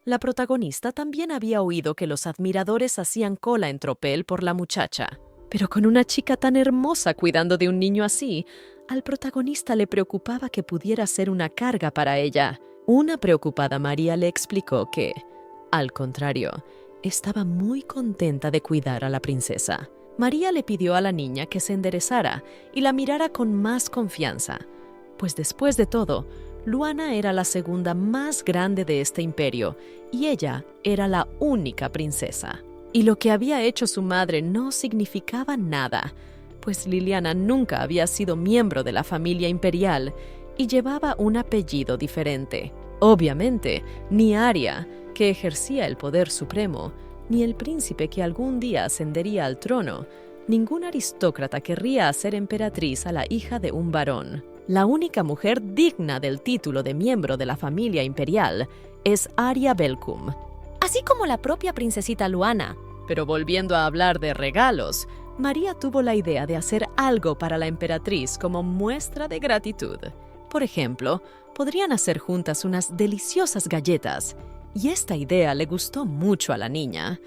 La protagonista también había oído que los admiradores hacían cola en tropel por la muchacha. Pero con una chica tan hermosa cuidando de un niño así, al protagonista le preocupaba que pudiera ser una carga para ella. Una preocupada María le explicó que, al contrario, estaba muy contenta de cuidar a la princesa. María le pidió a la niña que se enderezara y la mirara con más confianza, pues después de todo, Luana era la segunda más grande de este imperio y ella era la única princesa. Y lo que había hecho su madre no significaba nada, pues Liliana nunca había sido miembro de la familia imperial y llevaba un apellido diferente. Obviamente, ni Arya, que ejercía el poder supremo, ni el príncipe que algún día ascendería al trono, ningún aristócrata querría hacer emperatriz a la hija de un varón. La única mujer digna del título de miembro de la familia imperial es Arya Velkum, Así como la propia princesita Luana. Pero volviendo a hablar de regalos, María tuvo la idea de hacer algo para la emperatriz como muestra de gratitud. Por ejemplo, podrían hacer juntas unas deliciosas galletas, y esta idea le gustó mucho a la niña.